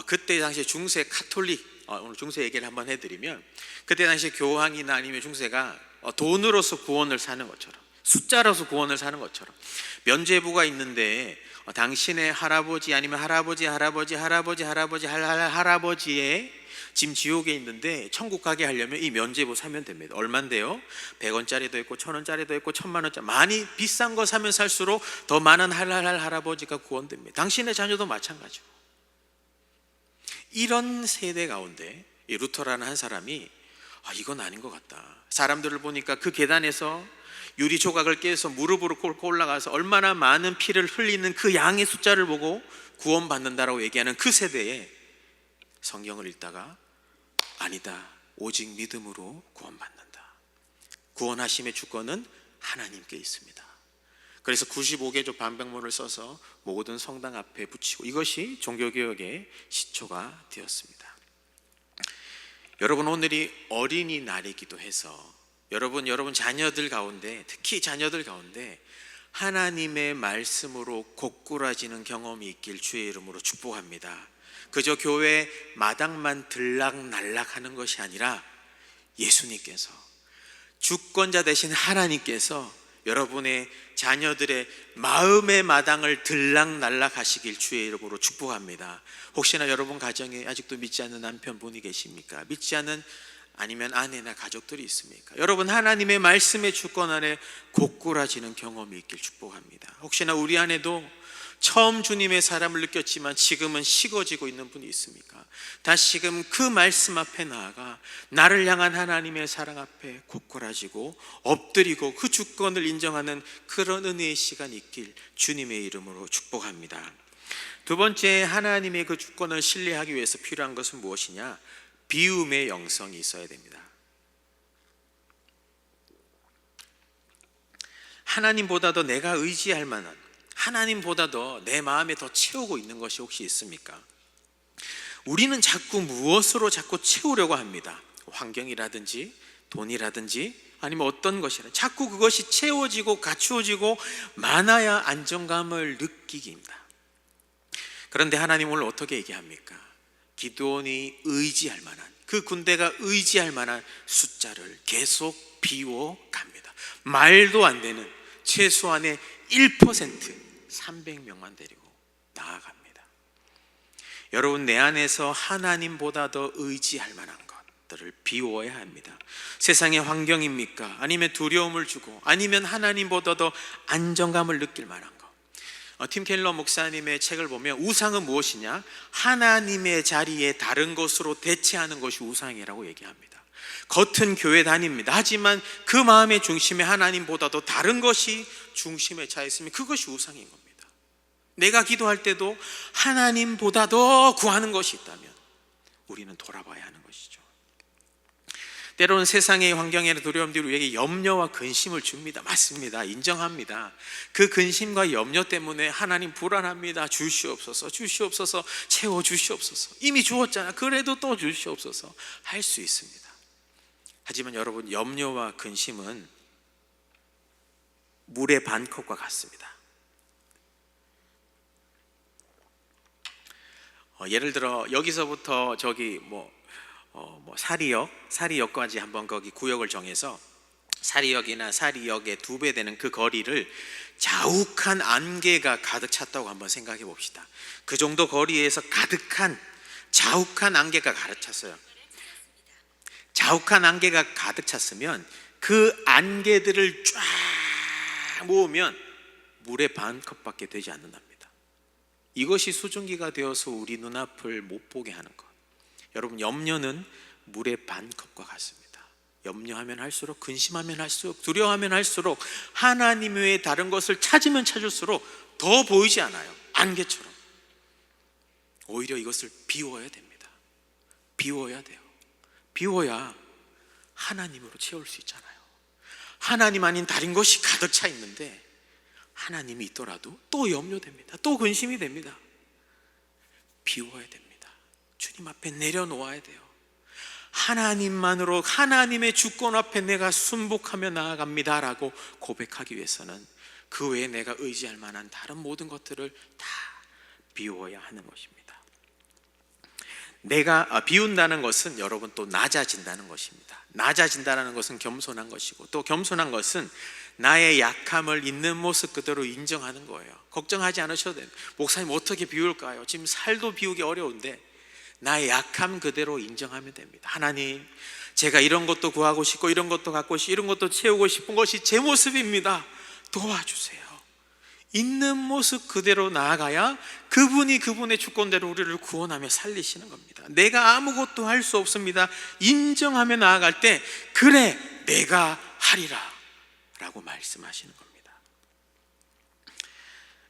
Speaker 2: 그때 당시 중세 카톨릭, 오늘 중세 얘기를 한번 해드리면, 그때 당시 교황이나 아니면 중세가 돈으로서 구원을 사는 것처럼, 숫자로서 구원을 사는 것처럼, 면죄부가 있는데 당신의 할아버지 아니면 할아버지의 지금 지옥에 있는데 천국 가게 하려면 이 면죄부 사면 됩니다. 얼만데요? 100원짜리도 있고 1000원짜리도 있고 1000만원짜리, 많이 비싼 거 사면 살수록 더 많은 할아버지가 구원됩니다. 당신의 자녀도 마찬가지고. 이런 세대 가운데 이 루터라는 한 사람이 이건 아닌 것 같다. 사람들을 보니까 그 계단에서 유리 조각을 깨서 무릎으로 꿇고 올라가서 얼마나 많은 피를 흘리는 그 양의 숫자를 보고 구원받는다라고 얘기하는 그 세대에 성경을 읽다가 아니다, 오직 믿음으로 구원받는다. 구원하심의 주권은 하나님께 있습니다. 그래서 95개조 반백문을 써서 모든 성당 앞에 붙이고, 이것이 종교개혁의 시초가 되었습니다. 여러분, 오늘이 어린이날이기도 해서 여러분 자녀들 가운데, 특히 자녀들 가운데 하나님의 말씀으로 고꾸라지는 경험이 있길 주의 이름으로 축복합니다. 그저 교회 마당만 들락날락하는 것이 아니라 예수님께서, 주권자 되신 하나님께서 여러분의 자녀들의 마음의 마당을 들락날락 하시길 주의 이름으로 축복합니다. 혹시나 여러분 가정에 아직도 믿지 않는 남편분이 계십니까? 믿지 않는 아니면 아내나 가족들이 있습니까? 여러분, 하나님의 말씀의 주권 안에 고꾸라지는 경험이 있길 축복합니다. 혹시나 우리 안에도 처음 주님의 사랑을 느꼈지만 지금은 식어지고 있는 분이 있습니까? 다시금 그 말씀 앞에 나아가 나를 향한 하나님의 사랑 앞에 고꾸라지고 엎드리고 그 주권을 인정하는 그런 은혜의 시간이 있길 주님의 이름으로 축복합니다. 두 번째, 하나님의 그 주권을 신뢰하기 위해서 필요한 것은 무엇이냐? 비움의 영성이 있어야 됩니다. 하나님보다도 내가 의지할 만한, 하나님보다도 내 마음에 더 채우고 있는 것이 혹시 있습니까? 우리는 자꾸 무엇으로 자꾸 채우려고 합니다. 환경이라든지 돈이라든지 아니면 어떤 것이라 자꾸 그것이 채워지고 갖추어지고 많아야 안정감을 느끼기입니다. 그런데 하나님 오늘 어떻게 얘기합니까? 기드온이 의지할 만한, 그 군대가 의지할 만한 숫자를 계속 비워갑니다. 말도 안 되는 최소한의 1%, 300명만 데리고 나아갑니다. 여러분, 내 안에서 하나님보다 더 의지할 만한 것들을 비워야 합니다. 세상의 환경입니까? 아니면 두려움을 주고, 아니면 하나님보다 더 안정감을 느낄 만한 것. 팀 켈러 목사님의 책을 보면 우상은 무엇이냐? 하나님의 자리에 다른 것으로 대체하는 것이 우상이라고 얘기합니다. 겉은 교회 다닙니다. 하지만 그 마음의 중심에 하나님보다도 다른 것이 중심에 차 있으면 그것이 우상인 겁니다. 내가 기도할 때도 하나님보다 더 구하는 것이 있다면 우리는 돌아봐야 하는 것이죠. 때로는 세상의 환경이나 두려움들이 우리에게 염려와 근심을 줍니다. 맞습니다. 인정합니다. 그 근심과 염려 때문에 하나님 불안합니다. 주시옵소서, 주시옵소서, 채워주시옵소서. 이미 주었잖아. 그래도 또 주시옵소서 할 수 있습니다. 하지만 여러분, 염려와 근심은 물의 반 컵과 같습니다. 예를 들어 여기서부터 저기 사리역까지 한번 거기 구역을 정해서 사리역이나 사리역의 2배 되는 그 거리를 자욱한 안개가 가득 찼다고 한번 생각해 봅시다. 그 정도 거리에서 가득한 자욱한 안개가 가득 찼어요. 자욱한 안개가 가득 찼으면 그 안개들을 쫙 모으면 물의 반 컵밖에 되지 않는답니다. 이것이 수증기가 되어서 우리 눈앞을 못 보게 하는 것. 여러분, 염려는 물의 반 컵과 같습니다. 염려하면 할수록, 근심하면 할수록, 두려워하면 할수록, 하나님 외에 다른 것을 찾으면 찾을수록 더 보이지 않아요. 안개처럼. 오히려 이것을 비워야 됩니다. 비워야 돼요. 비워야 하나님으로 채울 수 있잖아요. 하나님 아닌 다른 것이 가득 차 있는데 하나님이 있더라도 또 염려됩니다. 또 근심이 됩니다. 비워야 됩니다. 주님 앞에 내려놓아야 돼요. 하나님만으로, 하나님의 주권 앞에 내가 순복하며 나아갑니다 라고 고백하기 위해서는 그 외에 내가 의지할 만한 다른 모든 것들을 다 비워야 하는 것입니다. 내가 비운다는 것은 여러분 또 낮아진다는 것입니다. 낮아진다는 것은 겸손한 것이고, 또 겸손한 것은 나의 약함을 있는 모습 그대로 인정하는 거예요. 걱정하지 않으셔도 돼요. 목사님 어떻게 비울까요? 지금 살도 비우기 어려운데 나의 약함 그대로 인정하면 됩니다. 하나님, 제가 이런 것도 구하고 싶고 이런 것도 갖고 싶고 이런 것도 채우고 싶은 것이 제 모습입니다. 도와주세요. 있는 모습 그대로 나아가야 그분이 그분의 주권대로 우리를 구원하며 살리시는 겁니다. 내가 아무것도 할 수 없습니다 인정하며 나아갈 때, 그래 내가 하리라 라고 말씀하시는 겁니다.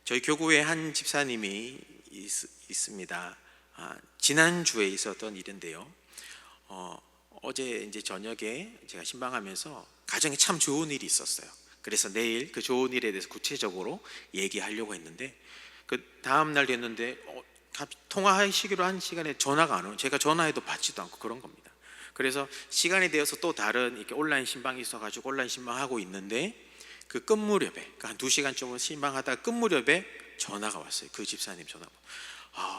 Speaker 2: 저희 교구에 한 집사님이 있습니다. 지난주에 있었던 일인데요, 어제 이제 저녁에 제가 신방하면서 가정에 참 좋은 일이 있었어요. 그래서 내일 그 좋은 일에 대해서 구체적으로 얘기하려고 했는데, 그 다음 날 됐는데 통화하시기로 한 시간에 전화가 안 오고, 제가 전화해도 받지도 않고 그런 겁니다. 그래서 시간이 되어서 또 다른 이렇게 온라인 신방이 있어가지고 온라인 신방하고 있는데, 그 끝 무렵에, 그러니까 한 2시간쯤은 신방하다가 끝 무렵에 전화가 왔어요. 그 집사님 전화가.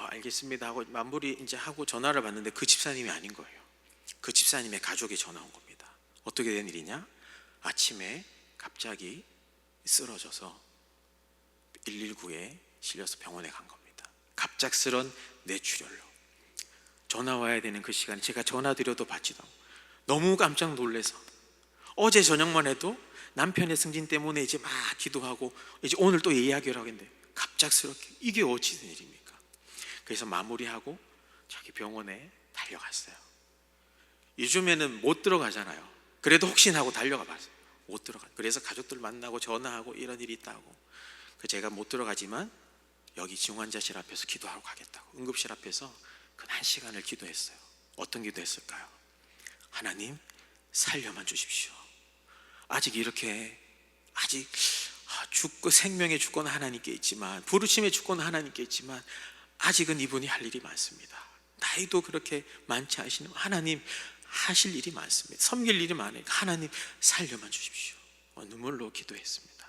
Speaker 2: 알겠습니다 하고 마무리 이제 하고 전화를 받는데 그 집사님이 아닌 거예요. 그 집사님의 가족이 전화 온 겁니다. 어떻게 된 일이냐? 아침에 갑자기 쓰러져서 119에 실려서 병원에 간 겁니다. 갑작스런 뇌출혈로. 전화 와야 되는 그 시간에 제가 전화 드려도 받지도 않고 너무 깜짝 놀라서, 어제 저녁만 해도 남편의 승진 때문에 이제 막 기도하고 이제 오늘 또 이야기를 하겠는데 갑작스럽게 이게 어찌 된 일입니까? 그래서 마무리하고 자기 병원에 달려갔어요. 요즘에는 못 들어가잖아요. 그래도 혹시나 하고 달려가 봤어요. 못 들어가. 그래서 가족들 만나고 전화하고 이런 일이 있다고. 제가 못 들어가지만 여기 중환자실 앞에서 기도하러 가겠다고, 응급실 앞에서 그 1시간을 기도했어요. 어떤 기도했을까요? 하나님, 살려만 주십시오. 아직 이렇게 생명의 주권은 하나님께 있지만, 부르심의 주권은 하나님께 있지만 아직은 이분이 할 일이 많습니다. 나이도 그렇게 많지 않으시는 하나님, 하실 일이 많습니다. 섬길 일이 많으니까 하나님 살려만 주십시오. 눈물로 기도했습니다.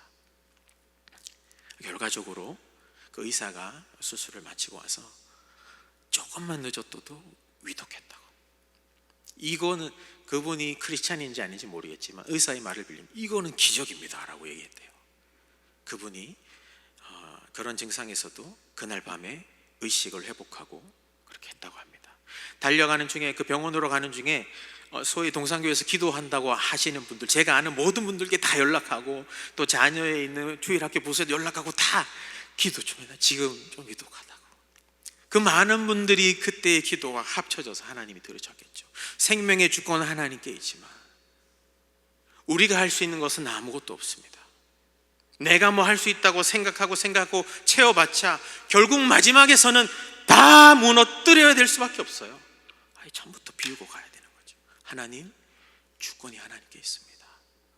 Speaker 2: 결과적으로 그 의사가 수술을 마치고 와서 조금만 늦었어도 위독했다고. 이거는 그분이 크리스찬인지 아닌지 모르겠지만 의사의 말을 빌리면 이거는 기적입니다 라고 얘기했대요. 그분이 그런 증상에서도 그날 밤에 의식을 회복하고 그렇게 했다고 합니다. 달려가는 중에, 그 병원으로 가는 중에 소위 동산교회에서 기도한다고 하시는 분들, 제가 아는 모든 분들께 다 연락하고, 또 자녀에 있는 주일학교 부서에도 연락하고 다 기도 중이다, 지금 좀 위독하다고. 그 많은 분들이 그때의 기도가 합쳐져서 하나님이 들으셨겠죠. 생명의 주권은 하나님께 있지만 우리가 할 수 있는 것은 아무것도 없습니다. 내가 뭐 할 수 있다고 생각하고 채워봤자 결국 마지막에서는 다 무너뜨려야 될 수밖에 없어요. 처음부터 비우고 가야 되는 거죠. 하나님, 주권이 하나님께 있습니다.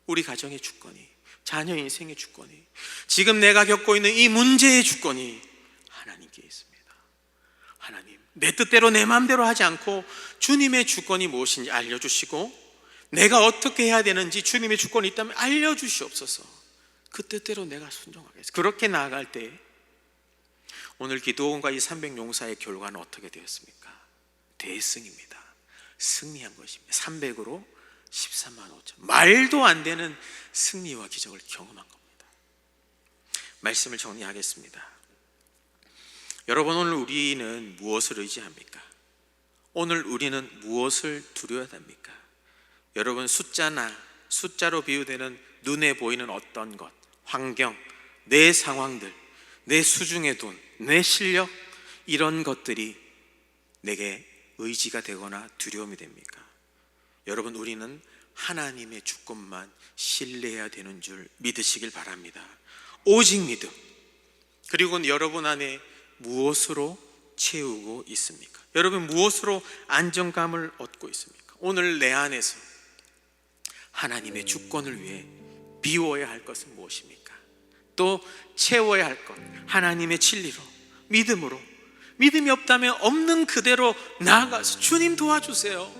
Speaker 2: 우리 가정의 주권이, 자녀 인생의 주권이, 지금 내가 겪고 있는 이 문제의 주권이 하나님께 있습니다. 하나님, 내 뜻대로 내 마음대로 하지 않고 주님의 주권이 무엇인지 알려주시고, 내가 어떻게 해야 되는지 주님의 주권이 있다면 알려주시옵소서. 그 뜻대로 내가 순종하겠습니다. 그렇게 나아갈 때 오늘 기도원과 이 300용사의 결과는 어떻게 되었습니까? 대승입니다. 승리한 것입니다. 300으로 13만 5천. 말도 안 되는 승리와 기적을 경험한 겁니다. 말씀을 정리하겠습니다. 여러분, 오늘 우리는 무엇을 의지합니까? 오늘 우리는 무엇을 두려워야 합니까? 여러분, 숫자로 비유되는 눈에 보이는 어떤 것, 환경, 내 상황들, 내 수중의 돈, 내 실력, 이런 것들이 내게 의지가 되거나 두려움이 됩니까? 여러분, 우리는 하나님의 주권만 신뢰해야 되는 줄 믿으시길 바랍니다. 오직 믿음. 그리고 여러분 안에 무엇으로 채우고 있습니까? 여러분 무엇으로 안정감을 얻고 있습니까? 오늘 내 안에서 하나님의 주권을 위해 비워야 할 것은 무엇입니까? 또 채워야 할 것, 하나님의 진리로, 믿음으로. 믿음이 없다면 없는 그대로 나아가서 주님 도와주세요.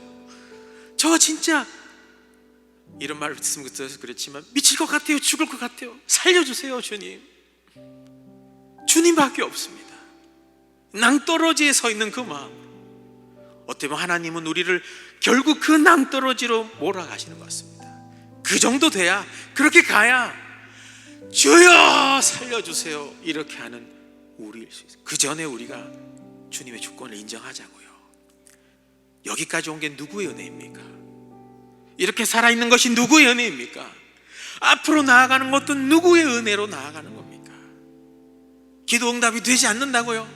Speaker 2: 저 진짜 이런 말을 듣으면서 그랬지만 미칠 것 같아요. 죽을 것 같아요. 살려주세요 주님. 주님밖에 없습니다. 낭떠러지에 서 있는 그 마음. 어떻게 보면 하나님은 우리를 결국 그 낭떠러지로 몰아가시는 것 같습니다. 그 정도 돼야, 그렇게 가야 주여 살려주세요 이렇게 하는 우리일 수 있어요. 그 전에 우리가 주님의 주권을 인정하자고요. 여기까지 온 게 누구의 은혜입니까? 이렇게 살아있는 것이 누구의 은혜입니까? 앞으로 나아가는 것도 누구의 은혜로 나아가는 겁니까? 기도 응답이 되지 않는다고요?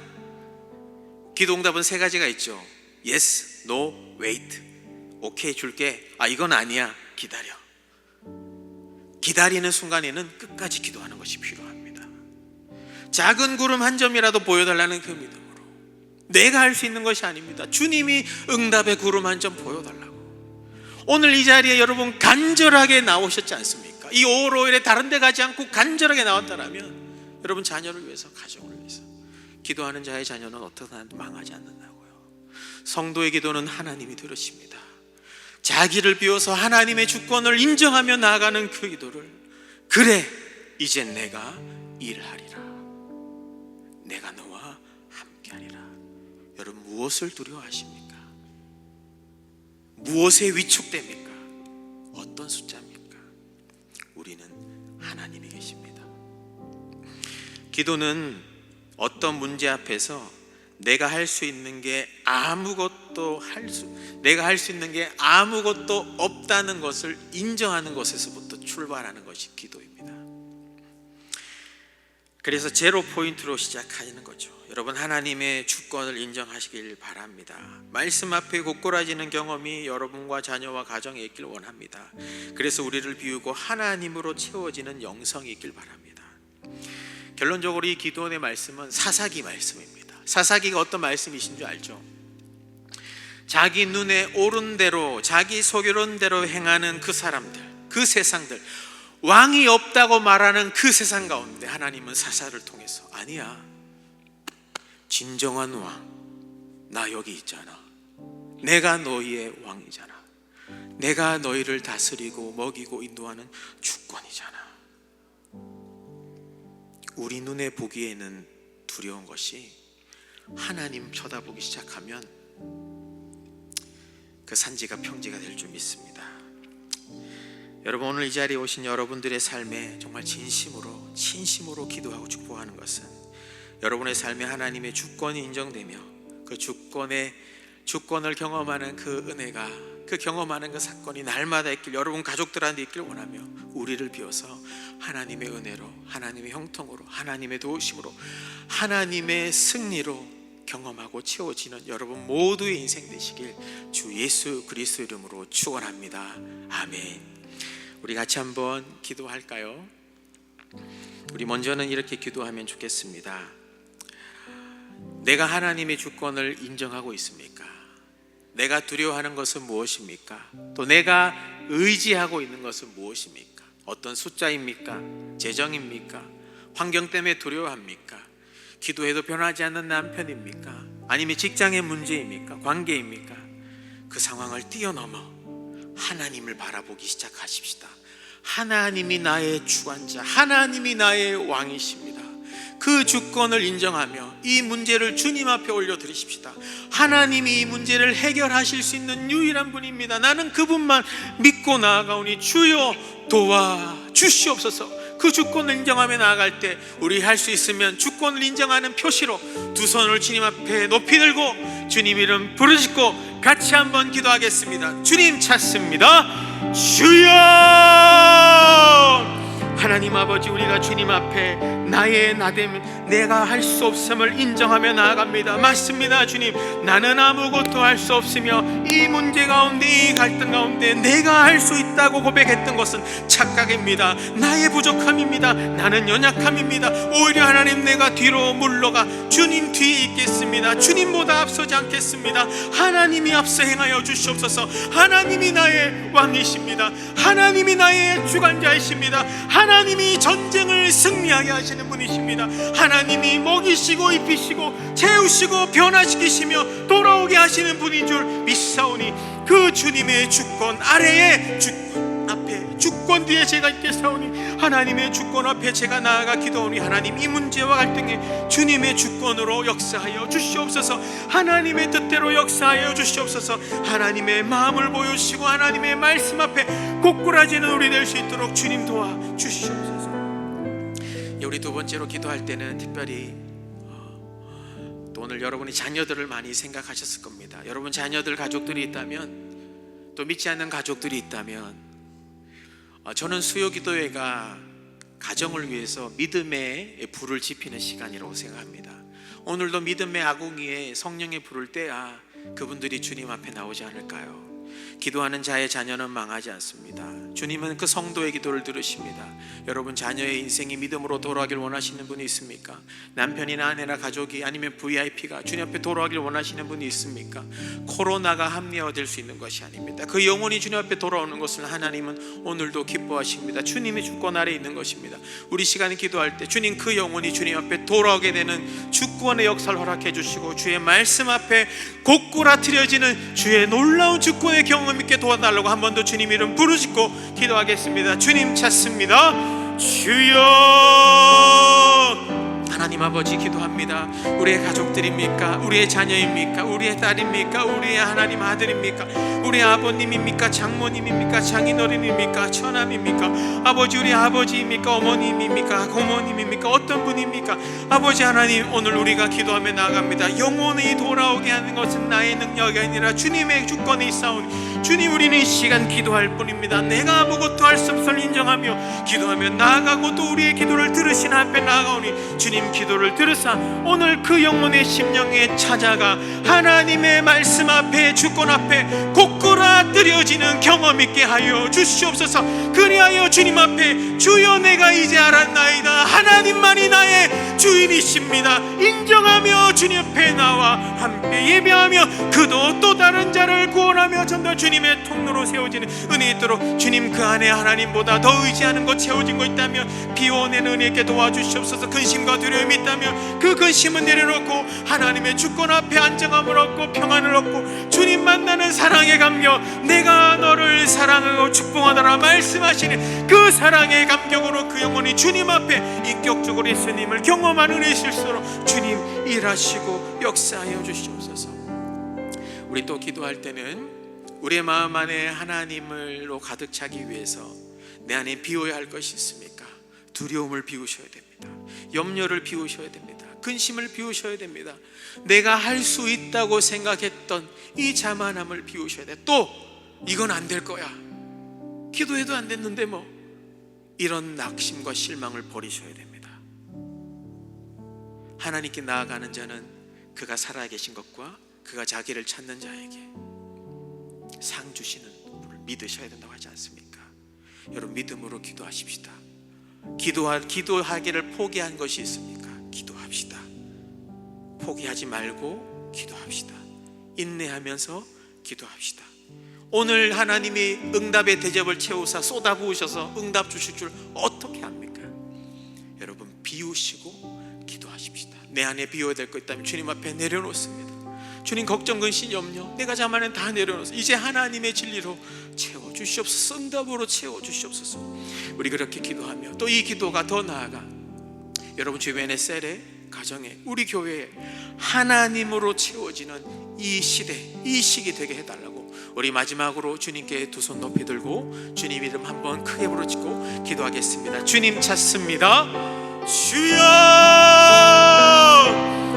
Speaker 2: 기도 응답은 세 가지가 있죠. Yes, No, Wait. 오케이 줄게. 이건 아니야. 기다려. 기다리는 순간에는 끝까지 기도하는 것이 필요합니다. 작은 구름 한 점이라도 보여달라는 그 믿음으로. 내가 할 수 있는 것이 아닙니다. 주님이 응답의 구름 한 점 보여달라고. 오늘 이 자리에 여러분 간절하게 나오셨지 않습니까? 이 5월 5일에 다른 데 가지 않고 간절하게 나왔다면 여러분 자녀를 위해서, 가정을 위해서 기도하는 자의 자녀는 어떻게든 망하지 않는다고요. 성도의 기도는 하나님이 들으십니다. 자기를 비워서 하나님의 주권을 인정하며 나아가는 그 기도를, 그래 이제 내가 일하리라, 내가 너와 함께하리라. 여러분 무엇을 두려워하십니까? 무엇에 위축됩니까? 어떤 숫자입니까? 우리는 하나님이 계십니다. 기도는 어떤 문제 앞에서 내가 할 수 있는 게 내가 할 수 있는 게 아무것도 없다는 것을 인정하는 것에서부터 출발하는 것이 기도입니다. 그래서 제로 포인트로 시작하는 거죠. 여러분 하나님의 주권을 인정하시길 바랍니다. 말씀 앞에 곧골아지는 경험이 여러분과 자녀와 가정에 있길 원합니다. 그래서 우리를 비우고 하나님으로 채워지는 영성이 있길 바랍니다. 결론적으로 이 기도원의 말씀은 사사기 말씀입니다. 사사기가 어떤 말씀이신 줄 알죠? 자기 눈에 오른 대로, 자기 속여론 대로 행하는 그 사람들, 그 세상들, 왕이 없다고 말하는 그 세상 가운데 하나님은 사사를 통해서, 아니야, 진정한 왕, 나 여기 있잖아. 내가 너희의 왕이잖아. 내가 너희를 다스리고 먹이고 인도하는 주권이잖아. 우리 눈에 보기에는 두려운 것이 하나님 쳐다보기 시작하면 그 산지가 평지가 될 줄 믿습니다. 여러분 오늘 이 자리에 오신 여러분들의 삶에 정말 진심으로 기도하고 축복하는 것은 여러분의 삶에 하나님의 주권이 인정되며 그 주권을 경험하는 그 은혜가, 그 경험하는 그 사건이 날마다 있길, 여러분 가족들한테 있길 원하며 우리를 비워서 하나님의 은혜로, 하나님의 형통으로, 하나님의 도우심으로, 하나님의 승리로 경험하고 채워지는 여러분 모두의 인생 되시길 주 예수 그리스도 이름으로 축원합니다. 아멘. 우리 같이 한번 기도할까요? 우리 먼저는 이렇게 기도하면 좋겠습니다. 내가 하나님의 주권을 인정하고 있습니까? 내가 두려워하는 것은 무엇입니까? 또 내가 의지하고 있는 것은 무엇입니까? 어떤 숫자입니까? 재정입니까? 환경 때문에 두려워합니까? 기도해도 변하지 않는 남편입니까? 아니면 직장의 문제입니까? 관계입니까? 그 상황을 뛰어넘어 하나님을 바라보기 시작하십시다. 하나님이 나의 주관자, 하나님이 나의 왕이십니다. 그 주권을 인정하며 이 문제를 주님 앞에 올려드리십시다. 하나님이 이 문제를 해결하실 수 있는 유일한 분입니다. 나는 그분만 믿고 나아가오니 주여 도와주시옵소서. 그 주권을 인정하며 나아갈 때 우리 할 수 있으면 주권을 인정하는 표시로 두 손을 주님 앞에 높이 들고 주님 이름 부르짖고 같이 한번 기도하겠습니다. 주님 찾습니다. 주여 하나님 아버지, 우리가 주님 앞에 나의 나됨, 내가 할 수 없음을 인정하며 나아갑니다. 맞습니다 주님, 나는 아무것도 할 수 없으며 이 문제 가운데, 이 갈등 가운데 내가 할 수 있다고 고백했던 것은 착각입니다. 나의 부족함입니다. 나는 연약함입니다. 오히려 하나님, 내가 뒤로 물러가 주님 뒤에 있겠습니다. 주님보다 앞서지 않겠습니다. 하나님이 앞서 행하여 주시옵소서. 하나님이 나의 왕이십니다. 하나님이 나의 주관자이십니다. 하나님이 전쟁을 승리하게 하시는 분이십니다. 하나님이 먹이시고 입히시고 채우시고 변화시키시며 돌아오게 하시는 분인 줄 믿사오니, 그 주님의 주권 아래에 앞에 주권 뒤에 제가 있겠사오니, 하나님의 주권 앞에 제가 나아가 기도하오니, 하나님 이 문제와 갈등에 주님의 주권으로 역사하여 주시옵소서. 하나님의 뜻대로 역사하여 주시옵소서. 하나님의 마음을 보여주시고 하나님의 말씀 앞에 고꾸라지는 우리 될 수 있도록 주님 도와주시옵소서. 우리 두 번째로 기도할 때는 특별히 또 오늘 여러분이 자녀들을 많이 생각하셨을 겁니다. 여러분 자녀들, 가족들이 있다면, 또 믿지 않는 가족들이 있다면, 저는 수요기도회가 가정을 위해서 믿음의 불을 지피는 시간이라고 생각합니다. 오늘도 믿음의 아궁이에 성령의 불을 떼야 그분들이 주님 앞에 나오지 않을까요? 기도하는 자의 자녀는 망하지 않습니다. 주님은 그 성도의 기도를 들으십니다. 여러분 자녀의 인생이 믿음으로 돌아가길 원하시는 분이 있습니까? 남편이나 아내나 가족이, 아니면 VIP가 주님 앞에 돌아가길 원하시는 분이 있습니까? 코로나가 합리화될 수 있는 것이 아닙니다. 그 영혼이 주님 앞에 돌아오는 것을 하나님은 오늘도 기뻐하십니다. 주님의 주권 아래에 있는 것입니다. 우리 시간에 기도할 때 주님, 그 영혼이 주님 앞에 돌아오게 되는 주권의 역사를 허락해 주시고, 주의 말씀 앞에 고꾸라뜨려지는 주의 놀라운 주권의 경험 있게 도와달라고 한 번 더 주님 이름 부르짖고 기도하겠습니다. 주님 찾습니다. 주여. 하나님 아버지, 기도합니다. 우리의 가족들입니까? 우리의 자녀입니까? 우리의 딸입니까? 우리의 하나님 아들입니까? 우리의 아버님입니까? 장모님입니까? 장인어른입니까? 처남입니까? 아버지, 우리 아버지입니까? 어머님입니까? 고모님입니까? 어떤 분입니까? 아버지 하나님, 오늘 우리가 기도하며 나아갑니다. 영혼이 돌아오게 하는 것은 나의 능력이 아니라 주님의 주권이 있사오니, 주님, 우리는 이 시간 기도할 뿐입니다. 내가 아무것도 할 수 없음을 인정하며 기도하며 나아가고, 또 우리의 기도를 들으신 앞에 나아가오니, 주님 기도를 들으사 오늘 그 영혼의 심령에 찾아가 하나님의 말씀 앞에, 주권 앞에 고꾸라뜨려지는 경험 있게 하여 주시옵소서. 그리하여 주님 앞에, 주여 내가 이제 알았나이다, 하나님만이 나의 주인이십니다 인정하며 주님 앞에 나와 함께 예배하며 그도 또 다른 자를 구원하며 전도 주님의 통로로 세워지는 은혜 있도록, 주님 그 안에 하나님보다 더 의지하는 것, 채워진 것 있다면 비워내는 은혜 있게 도와주시옵소서. 근심과 두려움이 있다면 그 근심은 내려놓고 하나님의 주권 앞에 안정함을 얻고 평안을 얻고, 주님 만나는 사랑의 감격, 내가 너를 사랑하고 축복하노라 말씀하시는 그 사랑의 감격으로 그 영혼이 주님 앞에 인격적으로 예수님을 경험하는 은혜 실수로 주님 일하시고 역사하여 주시옵소서. 우리 또 기도할 때는 우리의 마음 안에 하나님을로 가득 차기 위해서 내 안에 비워야 할 것이 있습니까? 두려움을 비우셔야 됩니다. 염려를 비우셔야 됩니다. 근심을 비우셔야 됩니다. 내가 할 수 있다고 생각했던 이 자만함을 비우셔야 돼. 또 이건 안 될 거야, 기도해도 안 됐는데 뭐, 이런 낙심과 실망을 버리셔야 됩니다. 하나님께 나아가는 자는 그가 살아계신 것과 그가 자기를 찾는 자에게 상 주시는 분을 믿으셔야 된다고 하지 않습니까? 여러분, 믿음으로 기도하십시다. 기도하기를 포기한 것이 있습니까? 기도합시다. 포기하지 말고 기도합시다. 인내하면서 기도합시다. 오늘 하나님이 응답의 대접을 채우사 쏟아부으셔서 응답 주실 줄 어떻게 합니까? 여러분, 비우시고 기도하십시다. 내 안에 비워야 될 것 있다면 주님 앞에 내려놓습니다. 주님, 걱정, 근심, 염려 내가 자만은 다 내려놓아서 이제 하나님의 진리로 채워주시옵소서. 응답으로 채워주시옵소서. 우리 그렇게 기도하며, 또 이 기도가 더 나아가 여러분 주변의 셀에, 가정에, 우리 교회에 하나님으로 채워지는 이 시대, 이 시기 되게 해달라고, 우리 마지막으로 주님께 두 손 높이 들고 주님 이름 한번 크게 부르짖고 기도하겠습니다. 주님 찾습니다. 주여.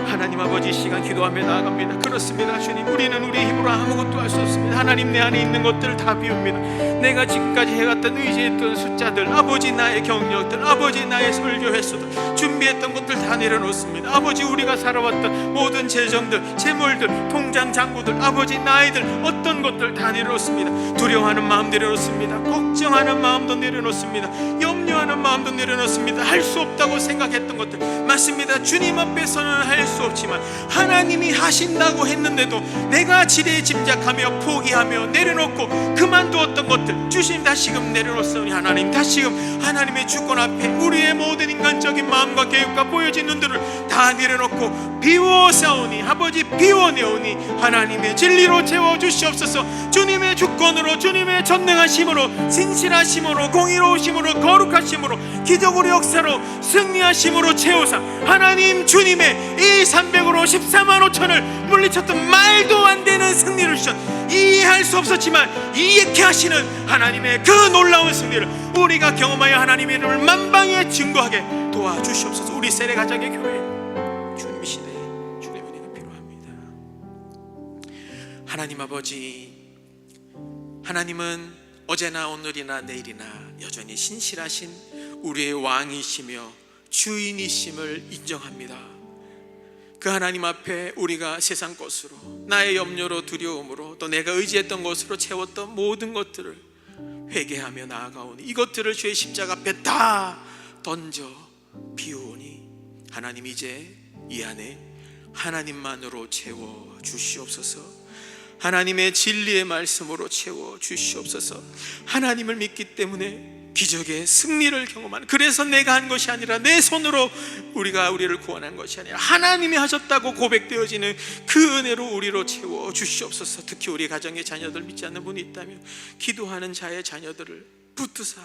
Speaker 2: 하나님 아버지, 이 시간 기도하며 나아갑니다. 그렇습니다 주님, 우리는 우리의 힘으로 아무것도 할 수 없습니다. 하나님, 내 안에 있는 것들을 다 비웁니다. 내가 지금까지 해왔던, 의지했던 숫자들, 아버지 나의 경력들, 아버지 나의 설교 횟수들, 준비했던 것들 다 내려놓습니다. 아버지, 우리가 살아왔던 모든 재정들, 재물들, 통장 잔고들, 아버지 나이들, 어떤 것들 다 내려놓습니다. 두려워하는 마음 내려놓습니다. 걱정하는 마음도 내려놓습니다. 염려하는 마음도 내려놓습니다. 할 수 없다고 생각했던 것들, 맞습니다. 주님 앞에서는 할 수 없지만 하나님이 하신다고 했는데도 내가 지레 짐작하며 포기하며 내려놓고 그만두었던 것들, 주님 다시금 내려놓습니다. 하나님, 다시금 하나님의 주권 앞에 우리의 모든 인간적인 마음과 계획과 보여진 눈들을 다 내려놓고 비워싸우니, 아버지 비워내오니 하나님의 진리로 채워주시옵소서. 주님의 주권으로, 주님의 전능하심으로, 신실하심으로, 공의로우심으로, 거룩하심으로, 기적으로 역사로, 승리하심으로 채우사 하나님, 주님의 이 300으로 14만 5천을 물리쳤던 말도 안 되는 승리를 주셨, 이해할 수 없었지만 이해케 하시는 하나님의 그 놀라운 승리를 우리가 경험하여 하나님의 이름을 만방에 증거하게 도와주시옵소서. 우리 세례 가정의 교회, 주님 시대에 주님의 은혜가 필요합니다. 하나님 아버지, 하나님은 어제나 오늘이나 내일이나 여전히 신실하신 우리의 왕이시며 주인이심을 인정합니다. 그 하나님 앞에 우리가 세상 것으로, 나의 염려로, 두려움으로, 또 내가 의지했던 것으로 채웠던 모든 것들을 회개하며 나아가오니 이것들을 주의 십자가 앞에 다 던져 비우오니 하나님, 이제 이 안에 하나님만으로 채워 주시옵소서. 하나님의 진리의 말씀으로 채워 주시옵소서. 하나님을 믿기 때문에 기적의 승리를 경험하는, 그래서 내가 한 것이 아니라 내 손으로 우리를 구원한 것이 아니라 하나님이 하셨다고 고백되어지는 그 은혜로 우리로 채워 주시옵소서. 특히 우리 가정의 자녀들 믿지 않는 분이 있다면 기도하는 자의 자녀들을 붙드사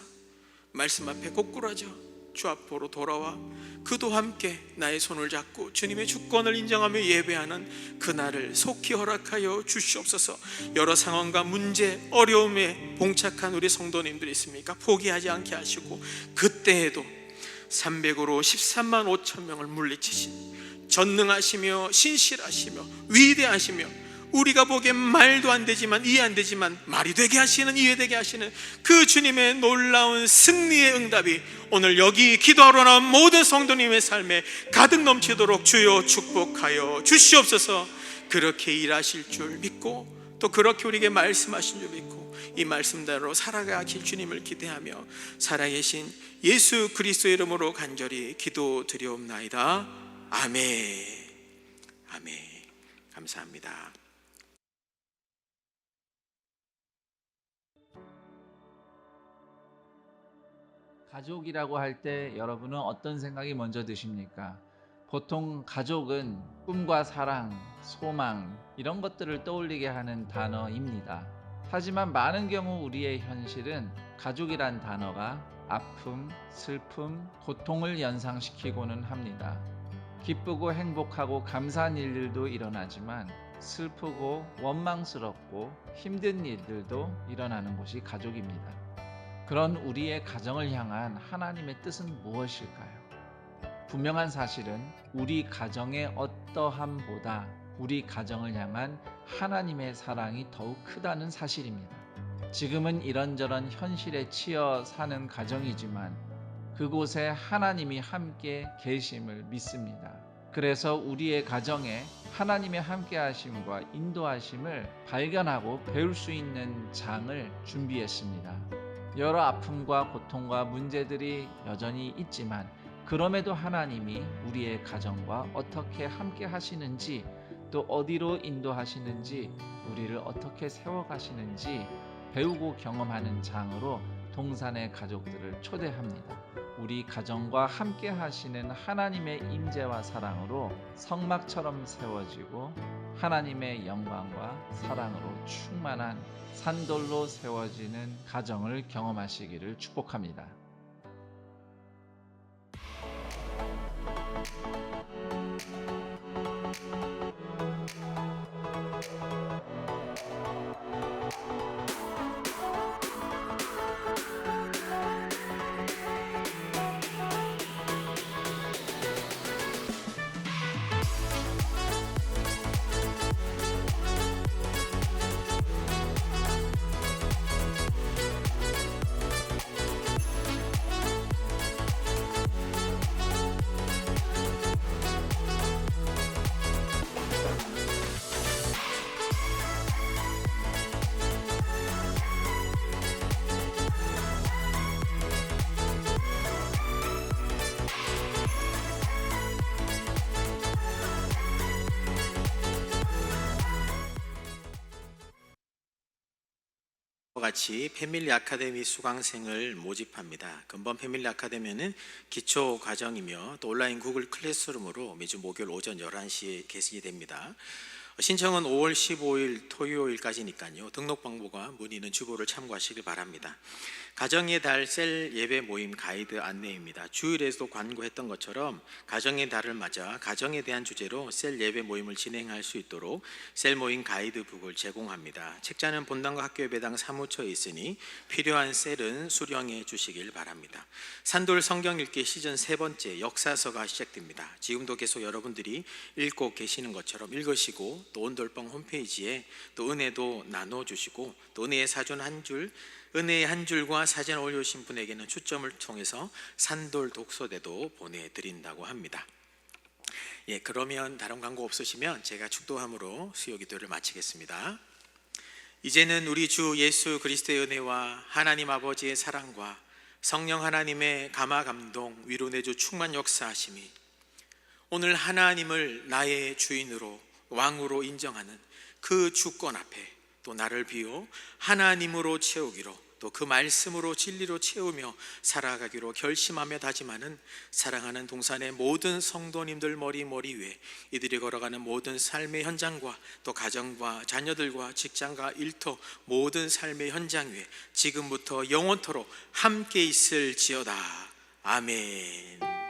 Speaker 2: 말씀 앞에 고꾸라져 주 앞으로 돌아와 그도 함께 나의 손을 잡고 주님의 주권을 인정하며 예배하는 그날을 속히 허락하여 주시옵소서. 여러 상황과 문제, 어려움에 봉착한 우리 성도님들이 있습니까? 포기하지 않게 하시고 그때에도 300으로 13만 5천 명을 물리치신 전능하시며 신실하시며 위대하시며 우리가 보기엔 말도 안 되지만, 이해 안 되지만 말이 되게 하시는, 이해되게 하시는 그 주님의 놀라운 승리의 응답이 오늘 여기 기도하러 나온 모든 성도님의 삶에 가득 넘치도록 주여 축복하여 주시옵소서. 그렇게 일하실 줄 믿고 또 그렇게 우리에게 말씀하신 줄 믿고 이 말씀대로 살아가길 주님을 기대하며 살아계신 예수 그리스도의 이름으로 간절히 기도드리옵나이다. 아멘. 아멘. 감사합니다.
Speaker 3: 가족이라고 할 때 여러분은 어떤 생각이 먼저 드십니까? 보통 가족은 꿈과 사랑, 소망 이런 것들을 떠올리게 하는 단어입니다. 하지만 많은 경우 우리의 현실은 가족이란 단어가 아픔, 슬픔, 고통을 연상시키고는 합니다. 기쁘고 행복하고 감사한 일들도 일어나지만 슬프고 원망스럽고 힘든 일들도 일어나는 곳이 가족입니다. 그런 우리의 가정을 향한 하나님의 뜻은 무엇일까요? 분명한 사실은 우리 가정의 어떠함보다 우리 가정을 향한 하나님의 사랑이 더욱 크다는 사실입니다. 지금은 이런저런 현실에 치여 사는 가정이지만 그곳에 하나님이 함께 계심을 믿습니다. 그래서 우리의 가정에 하나님의 함께하심과 인도하심을 발견하고 배울 수 있는 장을 준비했습니다. 여러 아픔과 고통과 문제들이 여전히 있지만 그럼에도 하나님이 우리의 가정과 어떻게 함께 하시는지, 또 어디로 인도하시는지, 우리를 어떻게 세워가시는지 배우고 경험하는 장으로 동산의 가족들을 초대합니다. 우리 가정과 함께 하시는 하나님의 임재와 사랑으로 성막처럼 세워지고 하나님의 영광과 사랑으로 충만한 산돌로 세워지는 가정을 경험하시기를 축복합니다.
Speaker 2: 같이 패밀리 아카데미 수강생을 모집합니다. 근본 패밀리 아카데미는 기초 과정이며 또 온라인 구글 클래스룸으로 매주 목요일 오전 11시에 개설이 됩니다. 신청은 5월 15일 토요일까지니까요. 등록 방법과 문의는 주보를 참고하시길 바랍니다. 가정의 달 셀 예배 모임 가이드 안내입니다. 주일에도 광고했던 것처럼 가정의 달을 맞아 가정에 대한 주제로 셀 예배 모임을 진행할 수 있도록 셀 모임 가이드북을 제공합니다. 책자는 본당과 학교 예배당 사무처에 있으니 필요한 셀은 수령해 주시길 바랍니다. 산돌 성경 읽기 시즌 3번째 역사서가 시작됩니다. 지금도 계속 여러분들이 읽고 계시는 것처럼 읽으시고 또 온돌방 홈페이지에 또 은혜도 나눠주시고 또 은혜의 사전 한 줄, 은혜의 한 줄과 사진 올려주신 분에게는 추첨을 통해서 산돌 독서대도 보내드린다고 합니다. 예, 그러면 다른 광고 없으시면 제가 축도함으로 수요 기도를 마치겠습니다. 이제는 우리 주 예수 그리스도의 은혜와 하나님 아버지의 사랑과 성령 하나님의 감화 감동 위로 내주 충만 역사하심이 오늘 하나님을 나의 주인으로 왕으로 인정하는 그 주권 앞에 또 나를 비워 하나님으로 채우기로 또 그 말씀으로 진리로 채우며 살아가기로 결심하며 다짐하는 사랑하는 동산의 모든 성도님들 머리 위에 이들이 걸어가는 모든 삶의 현장과 또 가정과 자녀들과 직장과 일터 모든 삶의 현장 위에 지금부터 영원토록 함께 있을지어다. 아멘.